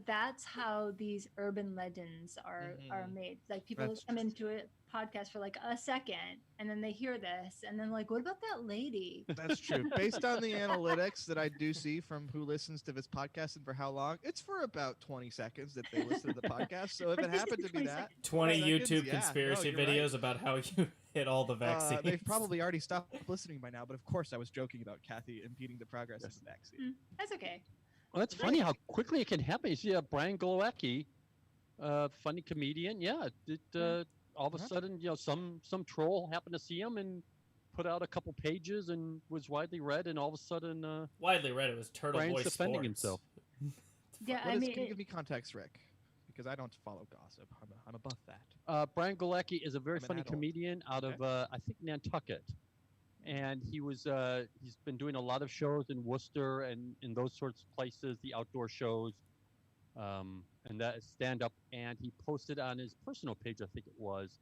That's how these urban legends are made. Like people That's come into a podcast for like a second and then they hear this and then like, what about that lady? That's true. Based on the analytics that I do see from who listens to this podcast and for how long, it's for about 20 seconds that they listen to the podcast. So if it happened to be that, 20 seconds, YouTube yeah, conspiracy no, you're videos right. about how you hit all the vaccines. They've probably already stopped listening by now, but of course I was joking about Kathy impeding the progress of the vaccine. That's okay. Well, that's funny how quickly it can happen. You see, Brian Glowacki, funny comedian. Yeah, all of a sudden, some troll happened to see him and put out a couple pages and was widely read, and all of a sudden, widely read. It was Turtle Brian's Boy defending Sports. himself. Yeah, Can you give me context, Rick? Because I don't follow gossip. I'm above that. Brian Glowacki is a very I'm an funny adult. comedian out of, I think, Nantucket. and he's been doing a lot of shows in Worcester and in those sorts of places, the outdoor shows, and that is stand up. And he posted on his personal page, I think it was,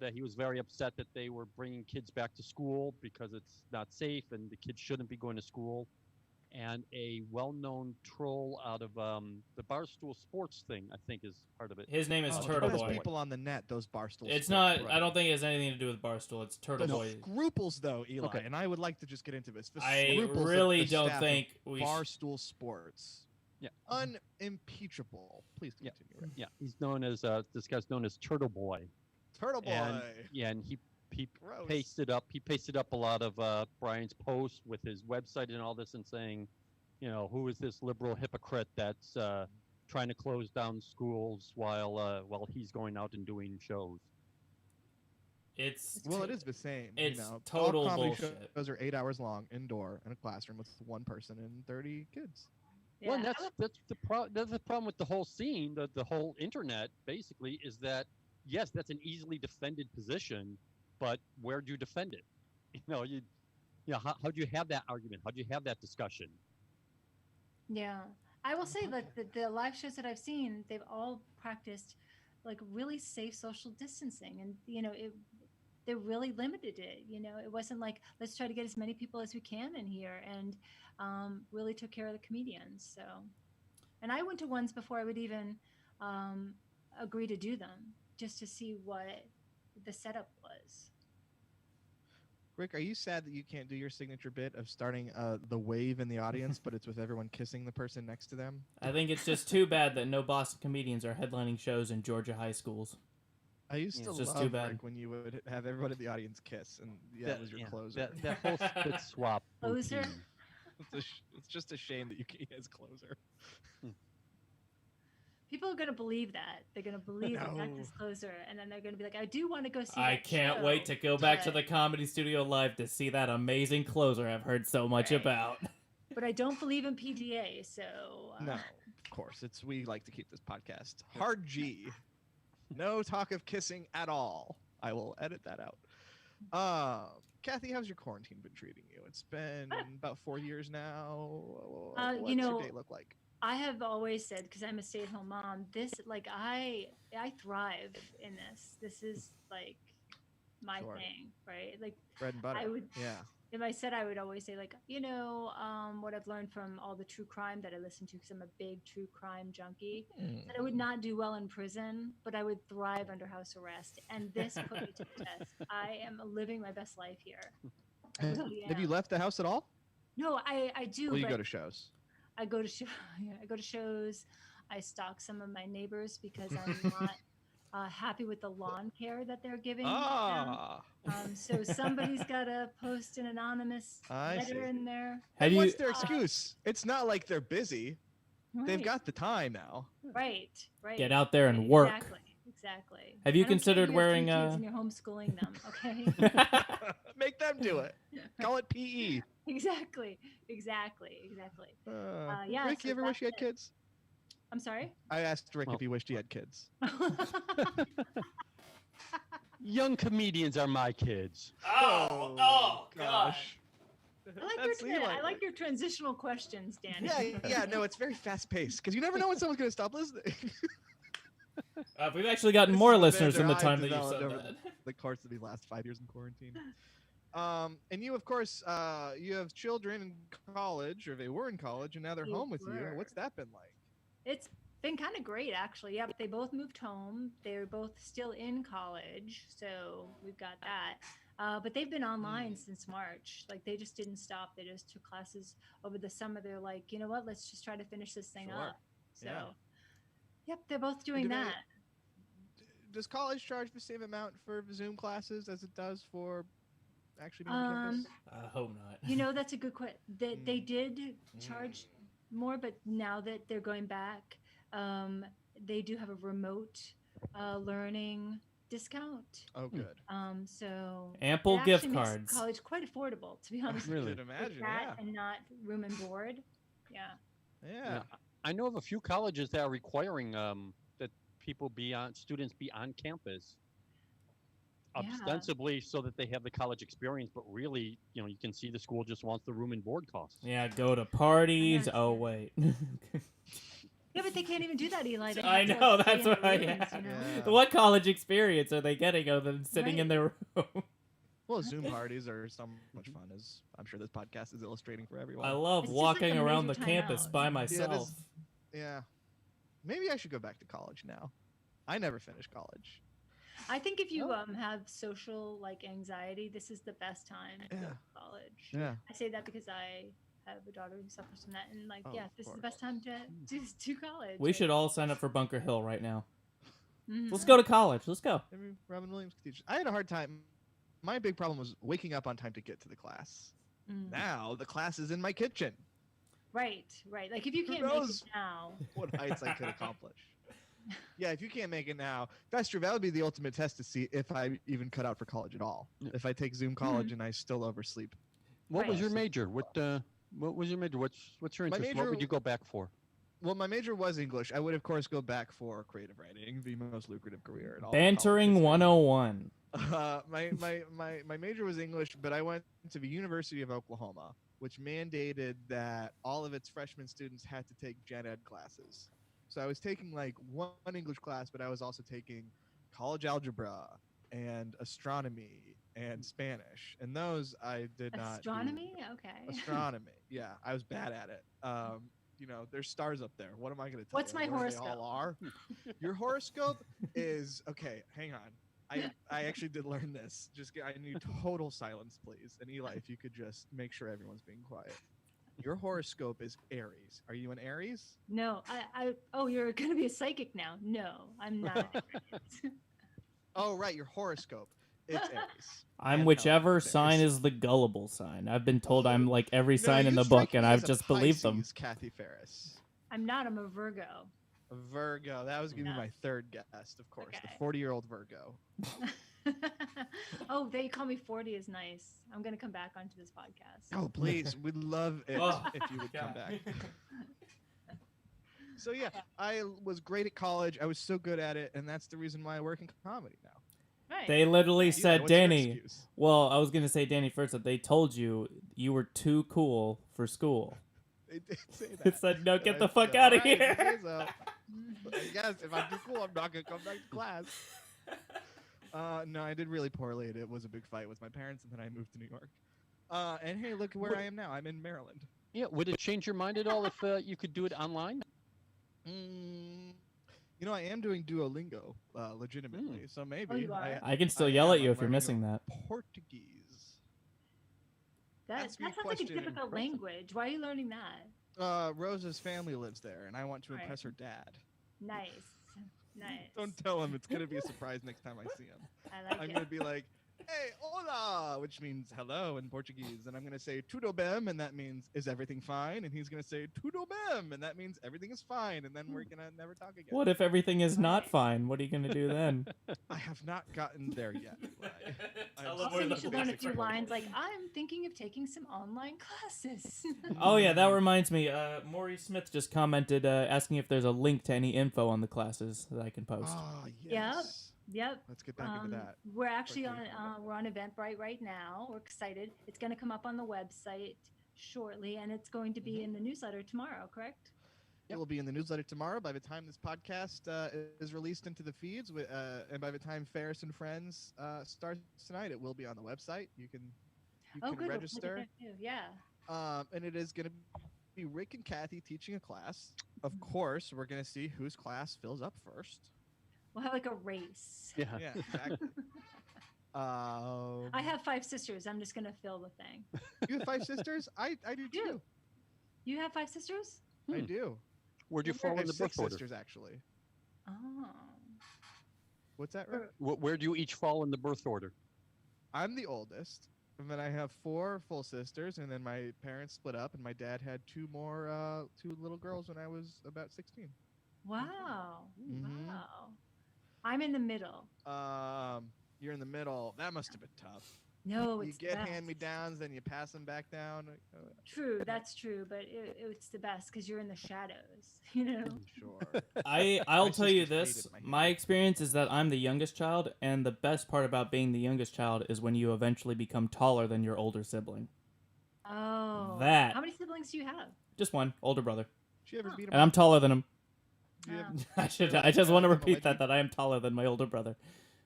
that he was very upset that they were bringing kids back to school because it's not safe and the kids shouldn't be going to school. And a well-known troll out of the Barstool Sports thing, I think, is part of it. His name is Oh, Turtle the best Boy. people on the net, those Barstool. It's Sports, not. right. I don't think it has anything to do with Barstool. It's Turtle The Boy. scruples, though, Eli, Okay. and I would like to just get into this. The I scruples of really the don't staff think of we. Barstool Sports. Yeah. Unimpeachable. Please Yeah. continue. Rick. Yeah, he's known as this guy's known as Turtle Boy. Turtle Boy. And he Gross. pasted up a lot of Brian's posts with his website and all this, and saying, who is this liberal hypocrite that's trying to close down schools while he's going out and doing shows. It's Well, it is the same. It's all total comedy bullshit. shows are 8 hours long, indoor, in a classroom with one person and 30 kids. Yeah. Well, and that's the problem with the whole scene, the whole internet, basically, is that yes, that's an easily defended position, but where do you defend it? How do you have that argument? How do you have that discussion? Yeah, I will say that the live shows that I've seen, they've all practiced like really safe social distancing, and they really limited it. It wasn't like let's try to get as many people as we can in here, and really took care of the comedians. So, and I went to ones before I would even agree to do them, just to see what the setup was. Rick, are you sad that you can't do your signature bit of starting the wave in the audience, but it's with everyone kissing the person next to them? I think it's just too bad that no Boston comedians are headlining shows in Georgia high schools. I used to It's just love too bad. Rick when you would have everyone in the audience kiss, and that was your closer. That whole spit swap. Closer? routine. It's just a shame that you can't as closer. People are going to believe that. They're going to believe that that's his closer, and then they're going to be like, I do want to go see I that can't show, wait to go back to but- the Comedy Studio Live to see that amazing closer I've heard so much Right. about. But I don't believe in PGA, so... No, of course. We like to keep this podcast hard G. No talk of kissing at all. I will edit that out. Kathy, how's your quarantine been treating you? It's been about 4 years now. What's your day look like? I have always said, because I'm a stay-at-home mom, I thrive in this. This is like my Sure. thing, right? Like Bread and butter. I would, Yeah. if I said, I would always say like, what I've learned from all the true crime that I listen to, because I'm a big true crime junkie, that I would not do well in prison, but I would thrive under house arrest. And this put me to the test. I am living my best life here. I really Have you am. left the house at all? No, I do. Will you but go to shows? I go to I go to shows. I stalk some of my neighbors because I'm not happy with the lawn care that they're giving. Ah. So somebody's got to post an anonymous I see. letter in there. Have you? What's their excuse? It's not like they're busy. They've Right, got the time now. right. Get out there and work. Exactly. Have you I don't care considered if wearing you have 3 a- kids and you're homeschooling them? Okay. Make them do it. Call it PE. exactly. Yeah, Rick, so you ever wish you had that's it. kids? I'm sorry. I asked Rick Well- if he wished he had kids. Young comedians are my kids. Oh God. I like your transitional questions, Danny. Yeah, no, it's very fast paced because you never know when someone's going to stop listening. We've actually gotten more listeners from the time that you developed said over that. the course of these last 5 years in quarantine. And you, of course, you have children in college, or they were in college, and now they're They home with you. were. What's that been like? It's been kind of great, actually. Yep, they both moved home. They're both still in college, so we've got that. But they've been online since March. Like, they just didn't stop. They just took classes over the summer. They're like, you know what? Let's just try to finish this thing Sure. up. So, Yeah. yep, they're both doing do they- that. Does college charge the same amount for Zoom classes as it does for actually being on campus? I hope not. You know, that's a good question. They Mm. did charge more, but now that they're going back, they do have a remote learning discount. Oh, good. So Ample it gift actually makes cards. college quite affordable, to be honest. Really? I could With imagine, that and not room and board. Yeah. yeah. I know of a few colleges that are requiring that students be on campus. ostensibly so that they have the college experience, but really, you can see the school just wants the room and board costs. Yeah, go to parties. Oh wait. Yeah, but they can't even do that, Eli. They I have to, know, like, stay that's in what their I rooms, have. you know? Yeah. What college experience are they getting other than sitting in Right. their room? Well, Zoom parties are so much fun, as I'm sure this podcast is illustrating for everyone. I love It's just like walking a around the major campus timeout. by Yeah, myself. Yeah. Maybe I should go back to college now. I never finished college. I think if you Oh. have social anxiety, this is the best time to go Yeah. to college. Yeah. I say that because I have a daughter who suffers from that, and Oh, yeah, of this is the course. best time to do college. We should all sign up for Bunker Hill right now. Mhm. Let's go to college. Let's go. Maybe Robin Williams could teach. I had a hard time. My big problem was waking up on time to get to the class. Mm. Now the class is in my kitchen. Right. Like if you Who can't make it knows? now, What heights I could accomplish. Yeah, if you can't make it now, that's true. That would be the ultimate test to see if I even cut out for college at all. Yeah. If I take Zoom college and I still oversleep. What was Right. your major? What was your major? What's your My interest? What major- would you go back for? Well, my major was English. I would, of course, go back for creative writing, the most lucrative career in all. of Bantering college. 101. My major was English, but I went to the University of Oklahoma, which mandated that all of its freshman students had to take gen ed classes. So I was taking one English class, but I was also taking college algebra and astronomy and Spanish, and those I did not. do. astronomy. Okay. Astronomy, yeah, I was bad at it. There's stars up there. What am I going to tell What's you? my Where they horoscope? all are? Your horoscope is okay. Hang on. I actually did learn this. I need total silence, please. And Eli, if you could just make sure everyone's being quiet. Your horoscope is Aries. Are you an Aries? No, oh, you're gonna be a psychic now. No, I'm not. Oh, right. Your horoscope. It's Aries. I'm Can't whichever tell. sign Aries. is the gullible sign. I've been told I'm Oh. like every No, sign in you the book, strike and me I've as a just believed them. Pisces, Kathe Farris. I'm not. I'm a Virgo. A Virgo. That was going to be No. my third guest, of course. The Okay. 40-year-old Virgo. Oh, they call me 40 is nice. I'm gonna come back onto this podcast. Oh, please. We'd love it Oh, if you would come God. back. So, yeah, I was great at college. I was so good at it, and that's the reason why I work in comedy now. Right. They literally Eli, said, what's your Danny. excuse? Well, I was gonna say, Danny, first that they told you were too cool for school. They did say that. It said, "No, And get I the fuck said, outta "All right, if you here." say so." I guess if I'm too cool, I'm not going to come back to class. No, I did really poorly. It was a big fight with my parents, and then I moved to New York. And hey, look where I am now. I'm in Maryland. Yeah, would it change your mind at all if you could do it online? I am doing Duolingo legitimately, so maybe. you are? I can still I yell am. at you I'm if you're learning missing that. Portuguese. that ask me a sounds like a question in difficult person. language. Why are you learning that? Rosa's family lives there, and I want to Right. impress her dad. Nice. Don't tell him. It's going to be a surprise next time I see him. I like I'm it. going to be like, hey, hola, which means hello in Portuguese. And I'm going to say tudo bem, and that means, is everything fine? And he's going to say tudo bem, and that means everything is fine. And then we're going to never talk again. What if everything is not Right. fine? What are you gonna do then? I have not gotten there yet. Eli. I'm Tell him still Also, where in the you should learn a basic few level. lines like, I'm thinking of taking some online classes. Oh yeah, that reminds me. Maurice Smith just commented asking if there's a link to any info on the classes that I can post. Oh, yes. Yep. Let's get back into that. We're actually Okay. we're on Eventbrite right now. We're excited. It's going to come up on the website shortly, and it's going to be in the newsletter tomorrow. Correct? It will be in the newsletter tomorrow. By the time this podcast is released into the feeds, and by the time Farris and Friends starts tonight, it will be on the website. You can Good. We'll look at register. that too. Yeah. And it is going to be Rick and Kathe teaching a class. Of course, we're going to see whose class fills up first. We'll have like a race. Yeah. Yeah, exactly. I have 5 sisters. I'm just going to fill the thing. You have 5 sisters? I do too. You have 5 sisters? I Hmm. do. Where'd you I fall in have the 6 birth order? sisters, actually. Oh. What's that, Rick? Where do you each fall in the birth order? I'm the oldest. And then I have 4 full sisters, and then my parents split up, and my dad had 2 little girls when I was about 16. Wow. Mhm. Wow. I'm in the middle. You're in the middle. That must have been tough. No, You it's the get best. hand-me-downs, then you pass them back down. True, that's true, but it's the best because you're in the shadows, you know. Sure. I'll My tell you sisters this. hated my My hair. experience is that I'm the youngest child, and the best part about being the youngest child is when you eventually become taller than your older sibling. Oh, That how many siblings do you have? just one older brother, Did you ever beat him and I'm up? taller than him. Did you Oh. ever- I should. like, I just want to give him a repeat wedgie? that I am taller than my older brother.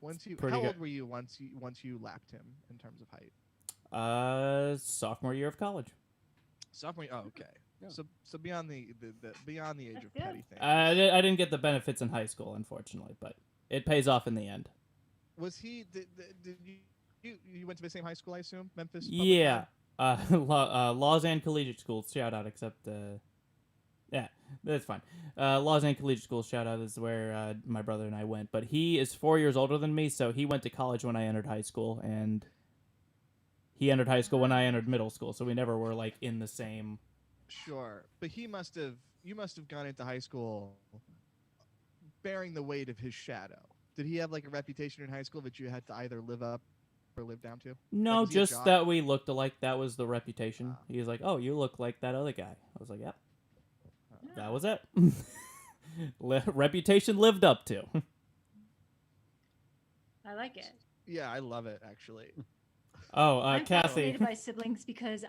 Pretty How good. old were you once you lapped him in terms of height? Sophomore year of college. Sophomore. Oh, okay. Yeah. So beyond the beyond the age That's of good. petty things. I didn't get the benefits in high school, unfortunately, but it pays off in the end. Was he? Did you went to the same high school? I assume Memphis. Public Yeah. High? Lausanne Collegiate School. Shout out, except yeah, that's fine. Lausanne Collegiate School. Shout out is where my brother and I went. But he is 4 years older than me, so he went to college when I entered high school, and he entered high school when I entered middle school. So we never were like in the same. Sure, but he must have. You must have gone into high school bearing the weight of his shadow. Did he have like a reputation in high school that you had to either live up or live down to? No, was he a just jock? that we looked alike. That was the reputation. Ah. He was like, "Oh, you look like that other guy." I was like, "Yep." That was it. Reputation lived up to. I like it. Yeah, I love it actually. Oh, I'm Kathe. fascinated by siblings because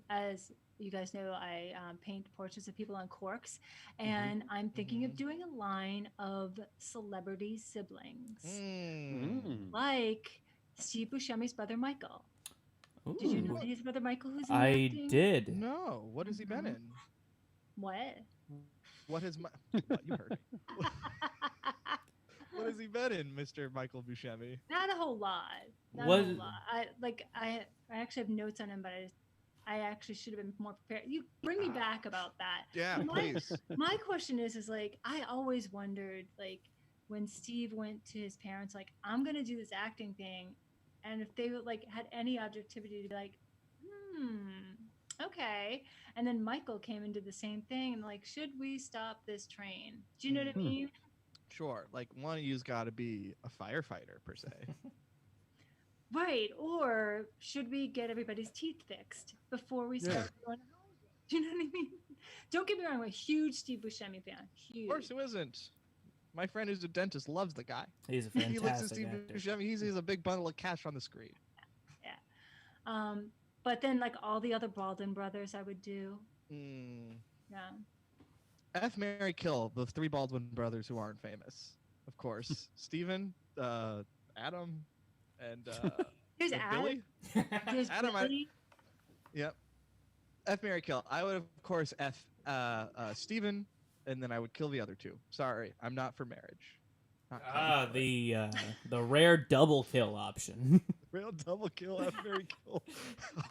as you guys know, I paint portraits of people on corks, and I'm thinking of doing a line of celebrity siblings, like Steve Buscemi's brother Michael. Did you know Ooh. that his brother Michael, who's in I acting? did. No, what has he been in? What? What has what, you heard me? What has he been in, Mr. Michael Buscemi? Not a whole lot. Not Was- a whole lot. I actually have notes on him, but I actually should have been more prepared. You bring me back about that. Yeah, My- please. My question is like, I always wondered, like, when Steve went to his parents, like, I'm gonna do this acting thing, and if they like had any objectivity to be like, okay, and then Michael came and did the same thing, and like, should we stop this train? Do you know what I mean? Sure, like one of you's got to be a firefighter per se. Right. Or should we get everybody's teeth fixed before we start going? Do you know what I mean? Don't get me wrong, I'm a huge Steve Buscemi fan. Huge. Of course, who isn't? My friend who's a dentist loves the guy. He's a He looks at fantastic Steve actor. Buscemi. He's a big bundle of cash on the screen. But then like all the other Baldwin brothers I would do. Yeah. F, Mary, kill the three Baldwin brothers who aren't famous. Of course, Stephen, Adam, and There's and Adam. Billy. There's Adam, Billy. Yep. F, Mary, kill. I would of course F Stephen, and then I would kill the other two. Sorry, I'm not for marriage. Not The rare double kill option. real double kill. F, Mary, kill. Oh,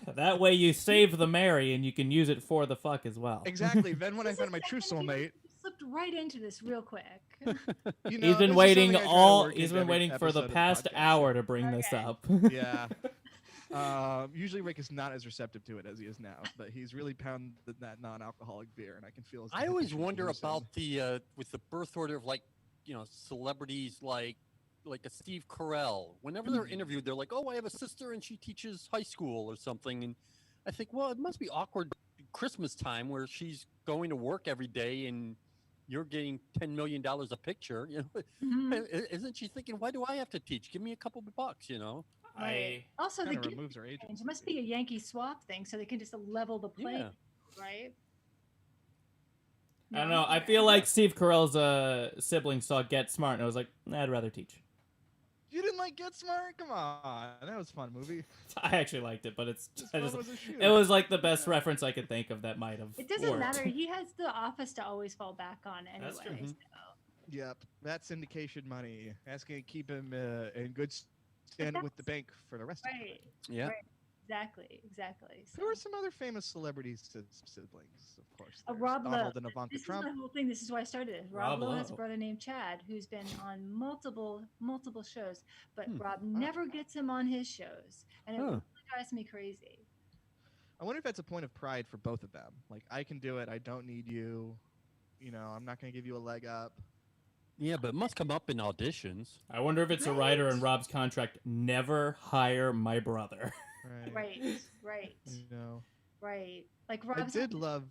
God. That way you save the Mary and you can use it for the fuck as well. Exactly. Then when I This find is my true second, you soulmate, slipped right into this real quick. you know, He's been this is waiting something I try to work he's into been every waiting for the episode of past podcast. hour to bring this Okay. up. Yeah. Usually Rick is not as receptive to it as he is now, but he's really pounded that non-alcoholic beer, and I can feel his. I always dedication wonder loosen. about the with the birth order of, like, you know, celebrities like a Steve Carell. Whenever they're interviewed, they're like, "Oh, I have a sister and she teaches high school or something." And I think, well, it must be awkward Christmas time where she's going to work every day and you're getting $10 million a picture. You know, Mhm. isn't she thinking, why do I have to teach? Give me a couple of bucks, you know? Right. Also, the Kind of gift removes her age. exchange. It must be a Yankee swap thing, so they can just level the playing, Yeah. right? I don't know. I feel like Steve Carell's sibling saw Get Smart and I was like, nah, I'd rather teach. You didn't like Get Smart? Come on, that was a fun movie. I actually liked it, but it's Just I fun just, was a shoot. it was like the best reference I could think of that might have It doesn't worked. matter. He has the office to always fall back on anyway. That's true. so- Yep, that syndication money. That's gonna keep him in good standing with the bank for the rest of Right. Yeah. Right. Exactly. Who are some other famous celebrities siblings? Of course, there's Rob Donald Lowe. and Ivanka This is Trump. my whole thing. This is why I started it. Rob Rob Lowe has a Lowe. brother named Chad who's been on multiple shows, but Hmm. Rob never gets him on his shows, and it Huh. really drives me crazy. I wonder if that's a point of pride for both of them. Like, I can do it. I don't need you. You know, I'm not gonna give you a leg up. Yeah, but it must come up in auditions. I wonder if it's a writer in Rob's contract. Never hire my brother. Right. Right. You know. Right. Like I Rob's did love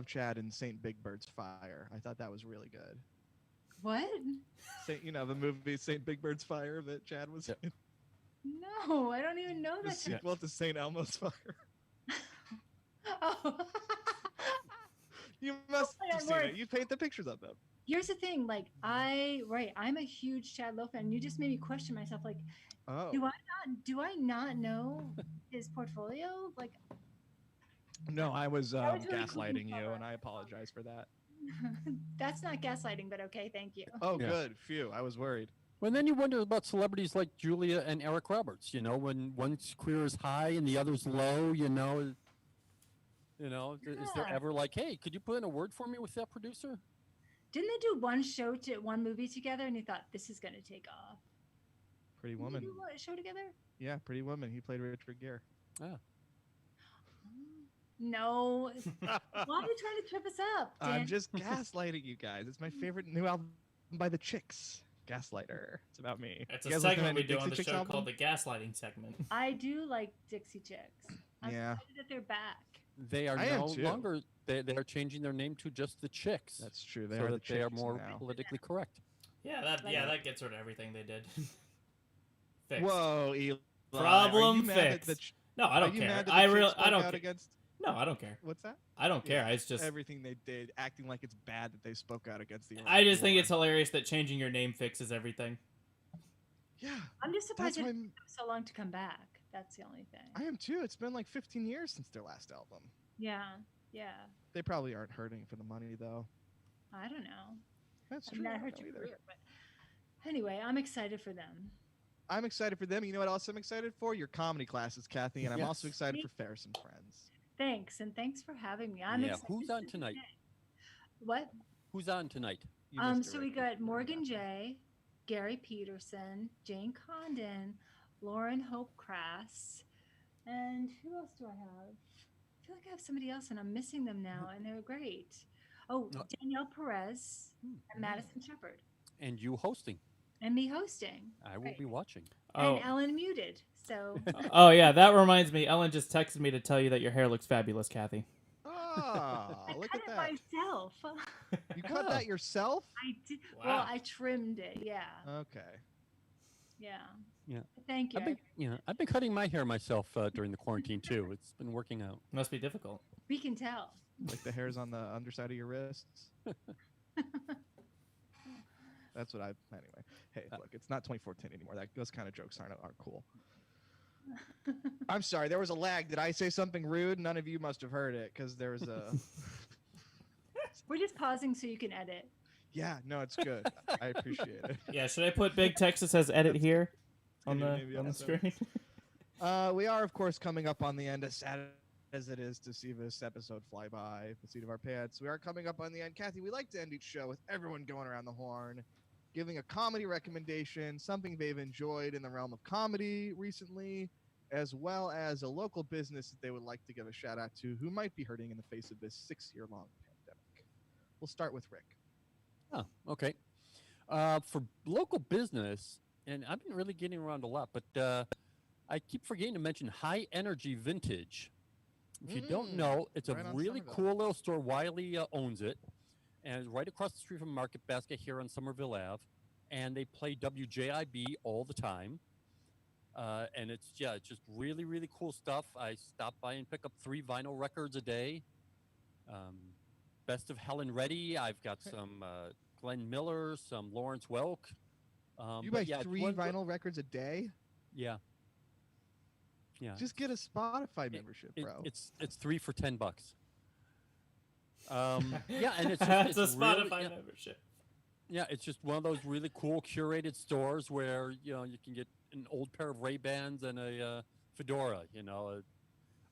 Chad in Saint Big Bird's Fire. I thought that was really good. What? The movie Saint Big Bird's Fire that Chad was in. No, I don't even know The that. sequel to Saint Elmo's Fire. Oh. You must Oh, have seen it. You paint the pictures of them. Here's the thing, like I'm a huge Chad Lowe fan. You just made me question myself, like, Oh. do I not know his portfolio? Like, No, I was was really gaslighting cool. you, and I apologize for that. that's not gaslighting, but okay, thank you. Oh, Yeah. good. Phew, I was worried. Well, then you wonder about celebrities like Julia and Eric Roberts. When one's career is high and the other's low. Is there Yeah. ever like, hey, could you put in a word for me with that producer? Didn't they do one movie together, and you thought this is gonna take off? Pretty Didn't Woman. they do a show together? Yeah, Pretty Woman. He played Richard Gere. No. Why are you trying to trip us up, Dan? I'm just gaslighting you guys. It's my favorite new album by the Chicks. Gaslighter. It's about me. It's You a guys listen to segment we any do on the Dixie Chicks show album? called the gaslighting segment. I do like Dixie Chicks. I'm Yeah. excited that they're back. They are I am no too. longer. They are changing their name to just the Chicks. That's true. They so are the that they are Chicks more now. politically correct. Yeah, that gets rid of everything they did. Fixed. Whoa, Eli. Problem Are you mad at fixed. the Ch- No, I are don't you care. mad that the I Chicks really, spoke I don't out care. against No, I don't care. what's that? I don't care. Yeah, It's just everything they did, acting like it's bad that they spoke out against the. I just think war. it's hilarious that changing your name fixes everything. Yeah, I'm just surprised that's it why took so long to come back. That's the only thing. I am too. It's been like 15 years since their last album. Yeah. They probably aren't hurting for the money though. I don't know. That's I true. mean, I I don't heard know your either. career, but anyway, I'm excited for them. I'm excited for them. You know what else I'm excited for? Your comedy classes, Kathy, and I'm also Yes. excited for Farris and Friends. Thanks, and thanks for having me. I'm Yeah, excited. who's on tonight? What? Who's on tonight? You missed it So right we before got we Morgan wrapped up. J, Gary Peterson, Jane Condon, Lauren Hope Crass, and who else do I have? I feel like I have somebody else, and I'm missing them now, and they're great. Oh, No. Danielle Perez and Madison Shepard, And you hosting. and me hosting, I will Right. be watching. Oh, and Ellen muted. So oh yeah, that reminds me. Ellen just texted me to tell you that your hair looks fabulous, Kathy. Ah, I look cut at it that. myself. You cut that yourself? I did. Wow. Well, I trimmed it. Yeah, Okay. yeah. Yeah. Thank you. I've been cutting my hair myself during the quarantine too. It's been working out. Must be difficult. We can tell. Like the hairs on the underside of your wrists. That's what anyway. Hey, look, it's not 2014 anymore. Those kind of jokes aren't cool. I'm sorry, there was a lag. Did I say something rude? None of you must have heard it because there was a. We're just pausing so you can edit. Yeah, no, it's good. I appreciate it. Yeah, should I put Big Texas as edit here on Maybe- the maybe on the episode. screen? We are, of course, coming up on the end, as sad as it is to see this episode fly by the seat of our pants. We are coming up on the end. Kathy, we like to end each show with everyone going around the horn, giving a comedy recommendation, something they've enjoyed in the realm of comedy recently, as well as a local business that they would like to give a shout out to who might be hurting in the face of this 6-year-long pandemic. We'll start with Rick. Oh, okay. For local business, and I've been really getting around a lot, but I keep forgetting to mention High Energy Vintage. If you don't know, it's a right on really Somerville. cool little store. Wiley owns it, and it's right across the street from Market Basket here on Somerville Ave. And they play WJIB all the time. And it's just really, really cool stuff. I stop by and pick up 3 vinyl records a day. Best of Helen Reddy. I've got some Glenn Miller, some Lawrence Welk. You but buy yeah, it's 3 one- vinyl records a day? Yeah. Yeah. Just get a Spotify membership, bro. It's 3 for $10. Yeah, and it's just, That's a it's really- Spotify yeah, membership. yeah, it's just one of those really cool curated stores where you can get an old pair of Ray-Bans and a fedora,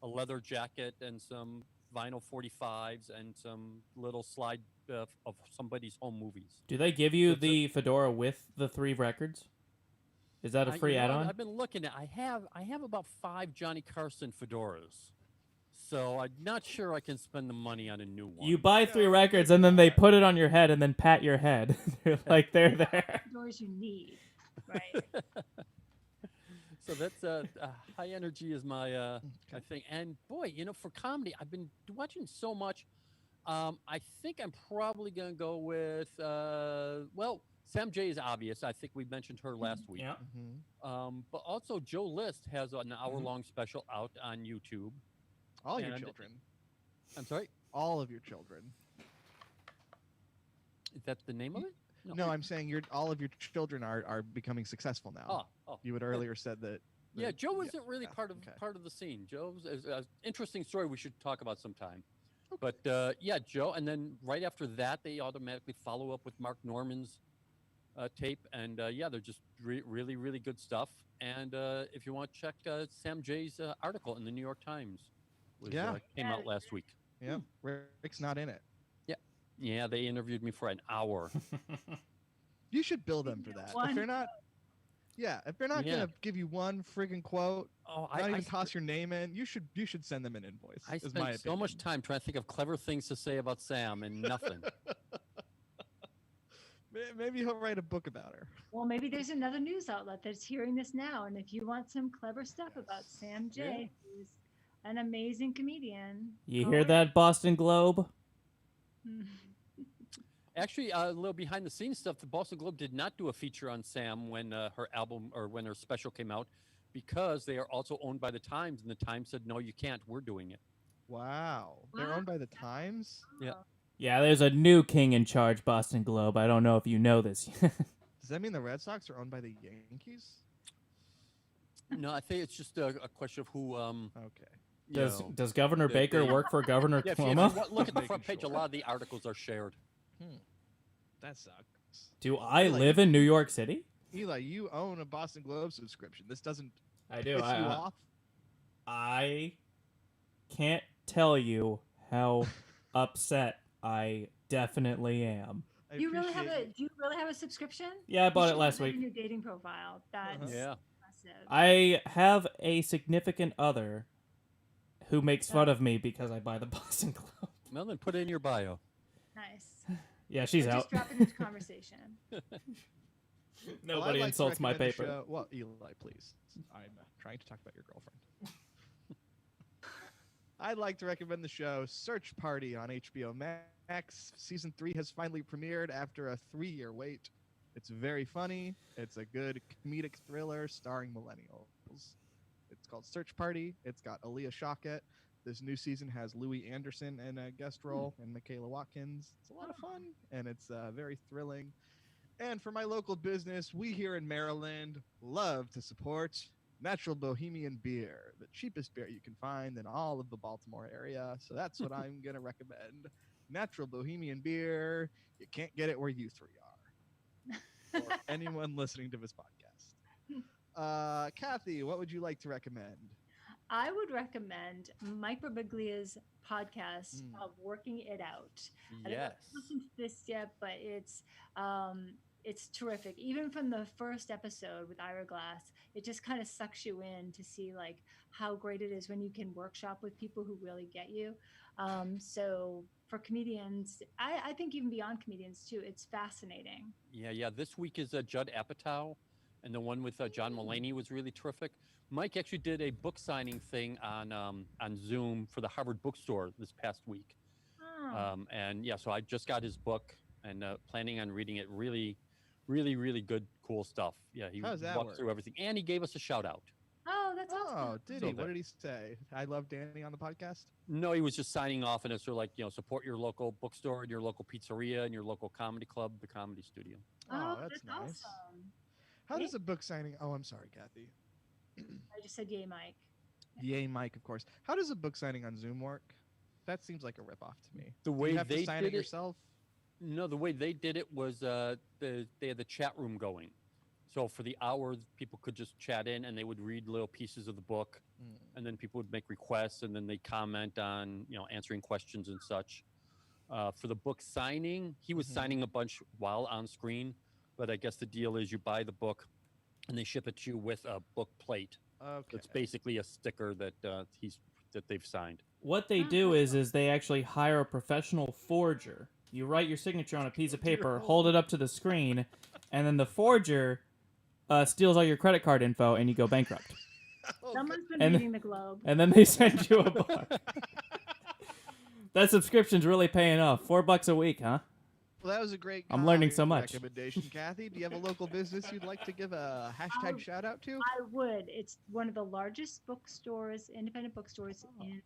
a leather jacket and some vinyl 45s and some little slide of somebody's home movies. Do they give you It's a- the fedora with the 3 records? Is that a free You know, add-on? I've been looking at. I have about 5 Johnny Carson fedoras. so I'm not sure I can spend the money on a new one. You buy 3 records and then they put it on your head and then pat your head. They're like they're there. Doors you need, right? So that's high energy is my thing. And boy, for comedy, I've been watching so much. I think I'm probably gonna go with Sam J is obvious. I think we mentioned her last week. Yeah. But also Joe List has an hour-long special out on YouTube. All your And- children. I'm sorry, All of your children. is that the name of it? No, I'm saying all of your children are becoming successful now. Oh. You had earlier said that. Yeah, Joe wasn't really yeah, okay. part of the scene. Joe's is an interesting story we should talk about sometime. But yeah, Joe, and then right after that, they automatically follow up with Mark Norman's tape, and yeah, they're just really, really good stuff. And if you want to check Sam J's article in the New York Times, came out last week. Yeah, Rick's not in it. Yeah, they interviewed me for an hour. You should bill them for that. If they're not, if they're not gonna give you one friggin' quote, not even toss your name in, you should send them an invoice. I is my spent so much time trying to think of clever things to say about Sam, and nothing. Maybe he'll write a book about her. Well, maybe there's another news outlet that's hearing this now, and if you want some clever stuff about Sam J, who's an amazing comedian, You hear that, Boston Globe? Actually, a little behind the scenes stuff. The Boston Globe did not do a feature on Sam when her album or when her special came out, because they are also owned by the Times, and the Times said, "No, you can't. We're doing it." Wow, they're owned by the Times. Yeah. Yeah, there's a new king in charge, Boston Globe. I don't know if you know this. Does that mean the Red Sox are owned by the Yankees? No, I think it's just a question of who. Okay. Does Governor Baker work for Governor Yeah, if you Cuomo? look at the front Making page, a lot of the articles are shared. That sucks. Do I live in New York City? Eli, you own a Boston Globe subscription. This doesn't I do. piss you off? I can't tell you how upset I definitely am. I Do you really have appreciate do you really have a subscription? Yeah, I bought You it should last put that week. in your dating profile. That's Yeah. impressive. I have a significant other who makes fun of me because I buy the Boston Globe. Well, then put it in your bio. Nice. Yeah, she's We're out. just dropping into conversation. I'd Nobody like to insults my recommend the paper. show- Well, Eli, please. I'm trying to talk about your girlfriend. I'd like to recommend the show Search Party on HBO Max. Season 3 has finally premiered after a 3-year wait. It's very funny. It's a good comedic thriller starring millennials. It's called Search Party. It's got Aaliyah Shawkat. This new season has Louis Anderson in a guest role and Michaela Watkins. It's a lot of fun, and it's very thrilling. And for my local business, we here in Maryland love to support Natural Bohemian Beer, the cheapest beer you can find in all of the Baltimore area. So that's what I'm going to recommend. Natural Bohemian Beer. You can't get it where you three are. Or anyone listening to this podcast. Kathy, what would you like to recommend? I would recommend Mike Birbiglia's podcast of Working It Out. I don't know if Yes. you've listened to this yet, but it's terrific. Even from the first episode with Ira Glass, it just kind of sucks you in to see like how great it is when you can workshop with people who really get you. So for comedians, I think even beyond comedians too, it's fascinating. Yeah. This week is Judd Apatow, and the one with John Mulaney was really terrific. Mike actually did a book signing thing on Zoom for the Harvard Bookstore this past week. Oh. And yeah, so I just got his book and planning on reading it. Really, really, really good, cool stuff. Yeah, he How does that walked work? through everything, and he gave us a shout out. Oh, that's Oh, awesome. did So he? that- What did he say? I love Danny on the podcast. No, he was just signing off, and it's sort of like, support your local bookstore and your local pizzeria and your local comedy club, the Comedy Studio. Oh, that's nice. awesome. How does a book signing? Oh, I'm sorry, Kathy. I just said yay, Mike. Yay, Mike, of course. How does a book signing on Zoom work? That seems like a ripoff to me. The Do way you have they to sign did it it, yourself? No, the way they did it was they had the chat room going. So for the hour, people could just chat in, and they would read little pieces of the book, and then people would make requests, and then they comment on, answering questions and such. For the book signing, he was signing a bunch while on screen, but I guess the deal is you buy the book, and they ship it to you with a book plate. Okay. It's basically a sticker that they've signed. What they do is they actually hire a professional forger. You write your signature on a piece of paper, hold it up to the screen, and then the forger steals all your credit card info, and you go bankrupt. Someone's been And- reading the Globe. And then they send you a book. That subscription's really paying off. $4 a week, huh? Well, that was a great. I'm learning so much. recommendation, Kathy. Do you have a local business you'd like to give a hashtag shout out to? I would. It's one of the largest bookstores, independent bookstores in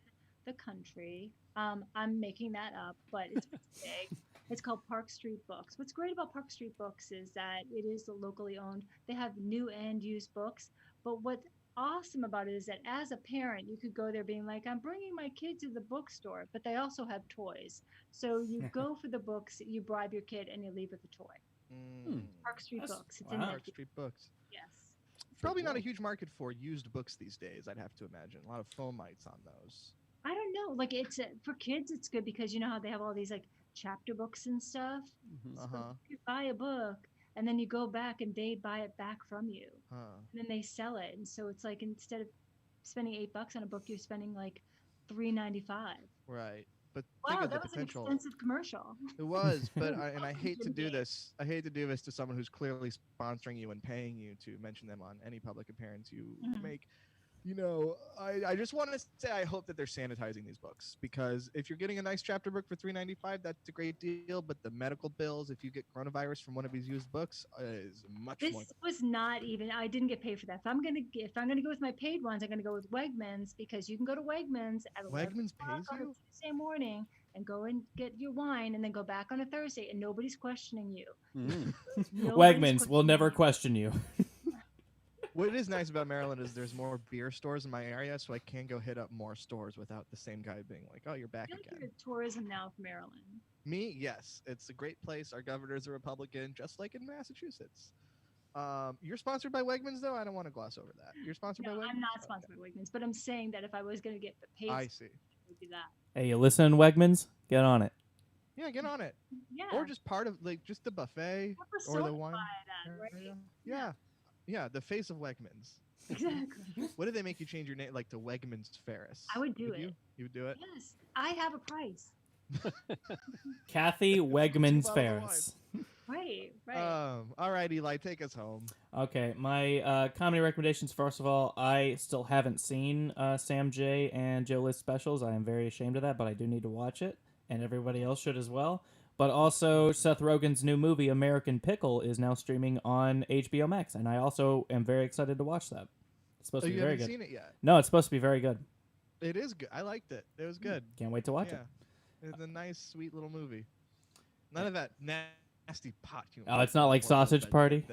the country. I'm making that up, but it's big. It's called Park Street Books. What's great about Park Street Books is that it is locally owned. They have new and used books, but what's awesome about it is that as a parent, you could go there being like, I'm bringing my kid to the bookstore, but they also have toys. So you go for the books, you bribe your kid, and you leave with a toy. Park Street Books. It's in wow. Park Street Books. Yes. Probably not a huge market for used books these days. I'd have to imagine a lot of fomites on those. I don't know. Like it's for kids, it's good because you know how they have all these like chapter books and stuff. So you buy a book and then you go back and they buy it back from you, and then they sell it. And so it's like instead of spending $8 on a book, you're spending like $3.95. Right. But Wow, think of that the was an potential. expensive commercial. It was, but I hate to do Jimmy. this. I hate to do this to someone who's clearly sponsoring you and paying you to mention them on any public appearance you make. You know, I just want to say I hope that they're sanitizing these books, because if you're getting a nice chapter book for $3.95, that's a great deal. But the medical bills, if you get coronavirus from one of these used books, is much more. This was not even. I didn't get paid for that. If I'm gonna go with my paid ones, I'm gonna go with Wegmans, because you can go to Wegmans at 11 Wegmans o'clock pays on a you? Tuesday morning and go and get your wine, and then go back on a Thursday, and nobody's questioning you. Nobody's Wegmans will questioning never you. question you. What is nice about Maryland is there's more beer stores in my area, so I can go hit up more stores without the same guy being like, "Oh, you're back I feel like again." you're tourism now for Maryland. Me, yes, it's a great place. Our governor's a Republican, just like in Massachusetts. You're sponsored by Wegmans, though. I don't want to gloss over that. You're sponsored No, by Wegmans. I'm not sponsored by Wegmans, but I'm saying that if I was gonna get the paid, I stuff, see. it would be that. Hey, you listening, Wegmans? Get on it. Yeah, get on it. Yeah. Or just part of like just the buffet Have a or the soda wine. by that, right? area. Yeah, yeah, the face of Wegmans. Exactly. What did they make you change your name like to Wegmans Farris? I would do You? it. You would do it. Yes, I have a price. Kathe Wegmans Two bottles of Farris. Right. All right, Eli, take us home. Okay, my comedy recommendations. First of all, I still haven't seen Sam J and Joe List specials. I am very ashamed of that, but I do need to watch it, and everybody else should as well. But also, Seth Rogen's new movie, American Pickle, is now streaming on HBO Max, and I also am very excited to watch that. It's supposed Oh, to be you very haven't good. seen it yet? No, it's supposed to be very good. It is good. I liked it. It was good. Can't wait to watch Yeah, it. it's a nice, sweet little movie. None of that nasty pot humor. Oh, it's not like Or Sausage that- Party?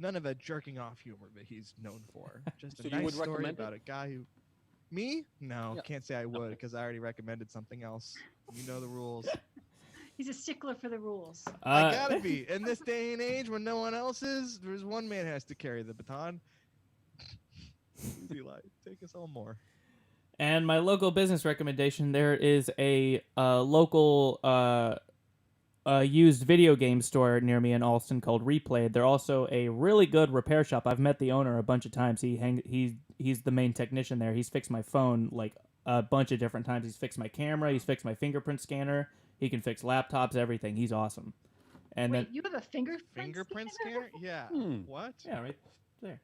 none of that jerking off humor that he's known for. Just a So you nice would story recommend about a guy who. Me? No, Yeah. can't say I would because I already recommended something else. You know the rules. He's a stickler for the rules. I gotta be. In this day and age when no one else is, there's one man has to carry the baton. Eli, take us home more. And my local business recommendation, there is a local used video game store near me in Alston called Replayed. They're also a really good repair shop. I've met the owner a bunch of times. He's the main technician there. He's fixed my phone like a bunch of different times. He's fixed my camera. He's fixed my fingerprint scanner. He can fix laptops, everything. He's awesome. And Wait, then you have a Fingerprint scanner? Yeah. What? yeah, right there.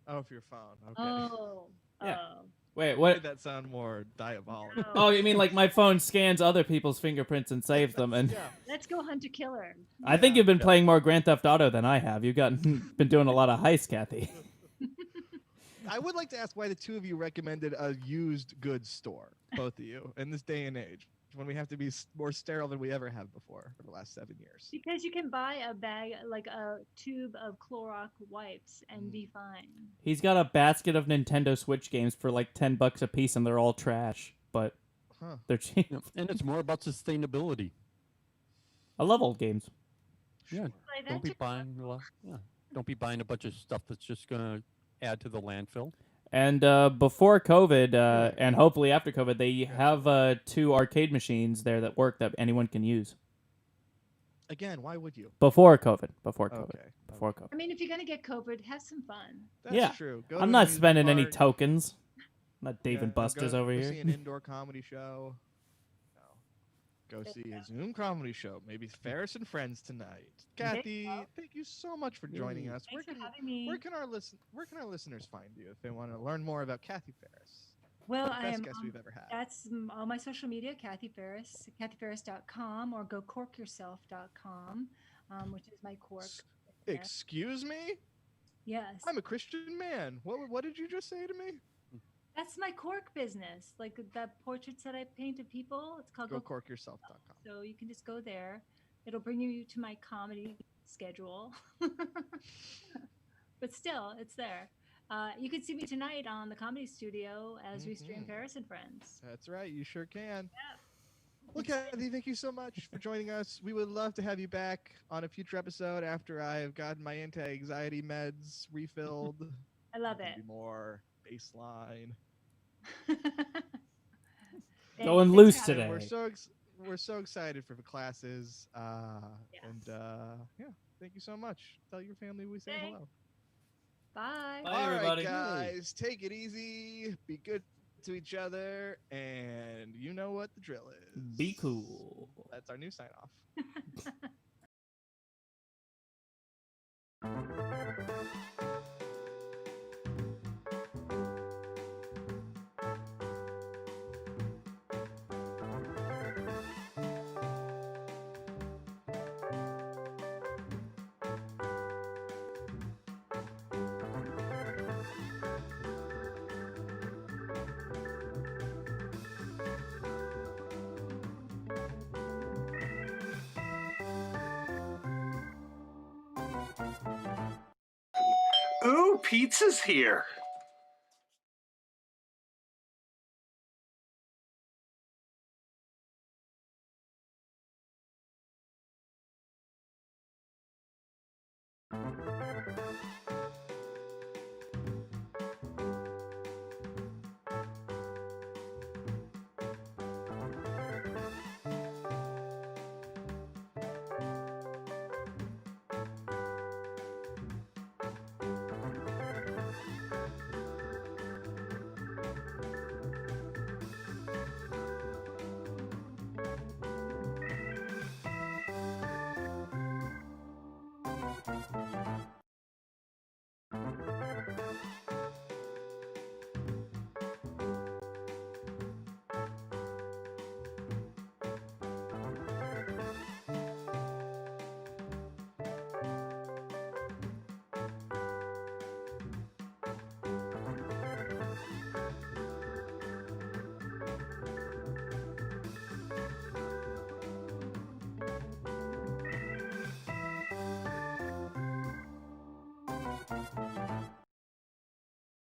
Oh, for your phone. Okay. Oh. Yeah. Oh. Wait, Made what? that sound more diabolical. No. Oh, you mean like my phone scans other people's fingerprints and saves them? And Yeah. Let's go hunt a killer. I think you've been playing more Grand Theft Auto than I have. You've been doing a lot of heists, Kathy. I would like to ask why the two of you recommended a used goods store, both of you, in this day and age, when we have to be more sterile than we ever have before for the last 7 years. Because you can buy a bag, like a tube of Clorox wipes, and be fine. He's got a basket of Nintendo Switch games for like $10 a piece, and they're all trash, but Huh. they're cheap. Yeah, and it's more about sustainability. I love old games. Yeah, Play that don't be too. buying a lot. Yeah, don't be buying a bunch of stuff that's just gonna add to the landfill. And before COVID, and hopefully after COVID, they have 2 arcade machines there that work that anyone can use. Again, why would you? Before COVID. Before COVID. Okay. Before COVID. I mean, if you're gonna get COVID, have some fun. That's Yeah. true. Go I'm to not an spending any amusement tokens. Not Dave Yeah, and Buster's over go here. see an indoor comedy show. No. Go see a Zoom comedy show. Maybe Farris and Friends tonight. Kathe, thank you so much for joining Yay. us. Thanks for having me. Where can our listeners find you if they want to learn more about Kathe Farris? Well, The I best am. guest we've ever had. That's all my social media, Kathe Farris, kathefarris.com or gocorkyourself.com, which is my cork. business. Excuse me? Yes. I'm a Christian man. What did you just say to me? That's my cork business. Like the portraits that I paint of people. It's called GoCorkYourself.com. So you can just go there. It'll bring you to my comedy schedule. But still, it's there. You can see me tonight on the Comedy Studio as we stream Farris and Friends. That's right. You sure can. Yeah. Well, Kathe, thank you so much for joining us. We would love to have you back on a future episode after I've gotten my anti-anxiety meds refilled. I love Maybe it. more baseline. Going Thanks loose for having me. today. We're so excited for the classes. Yes. And yeah, thank you so much. Tell your family we say Thanks. hello. Bye. Bye, All right, everybody. guys, take it easy. Be good to each other, and you know what the drill is. Be cool. That's our new sign off. Ooh, pizza's here.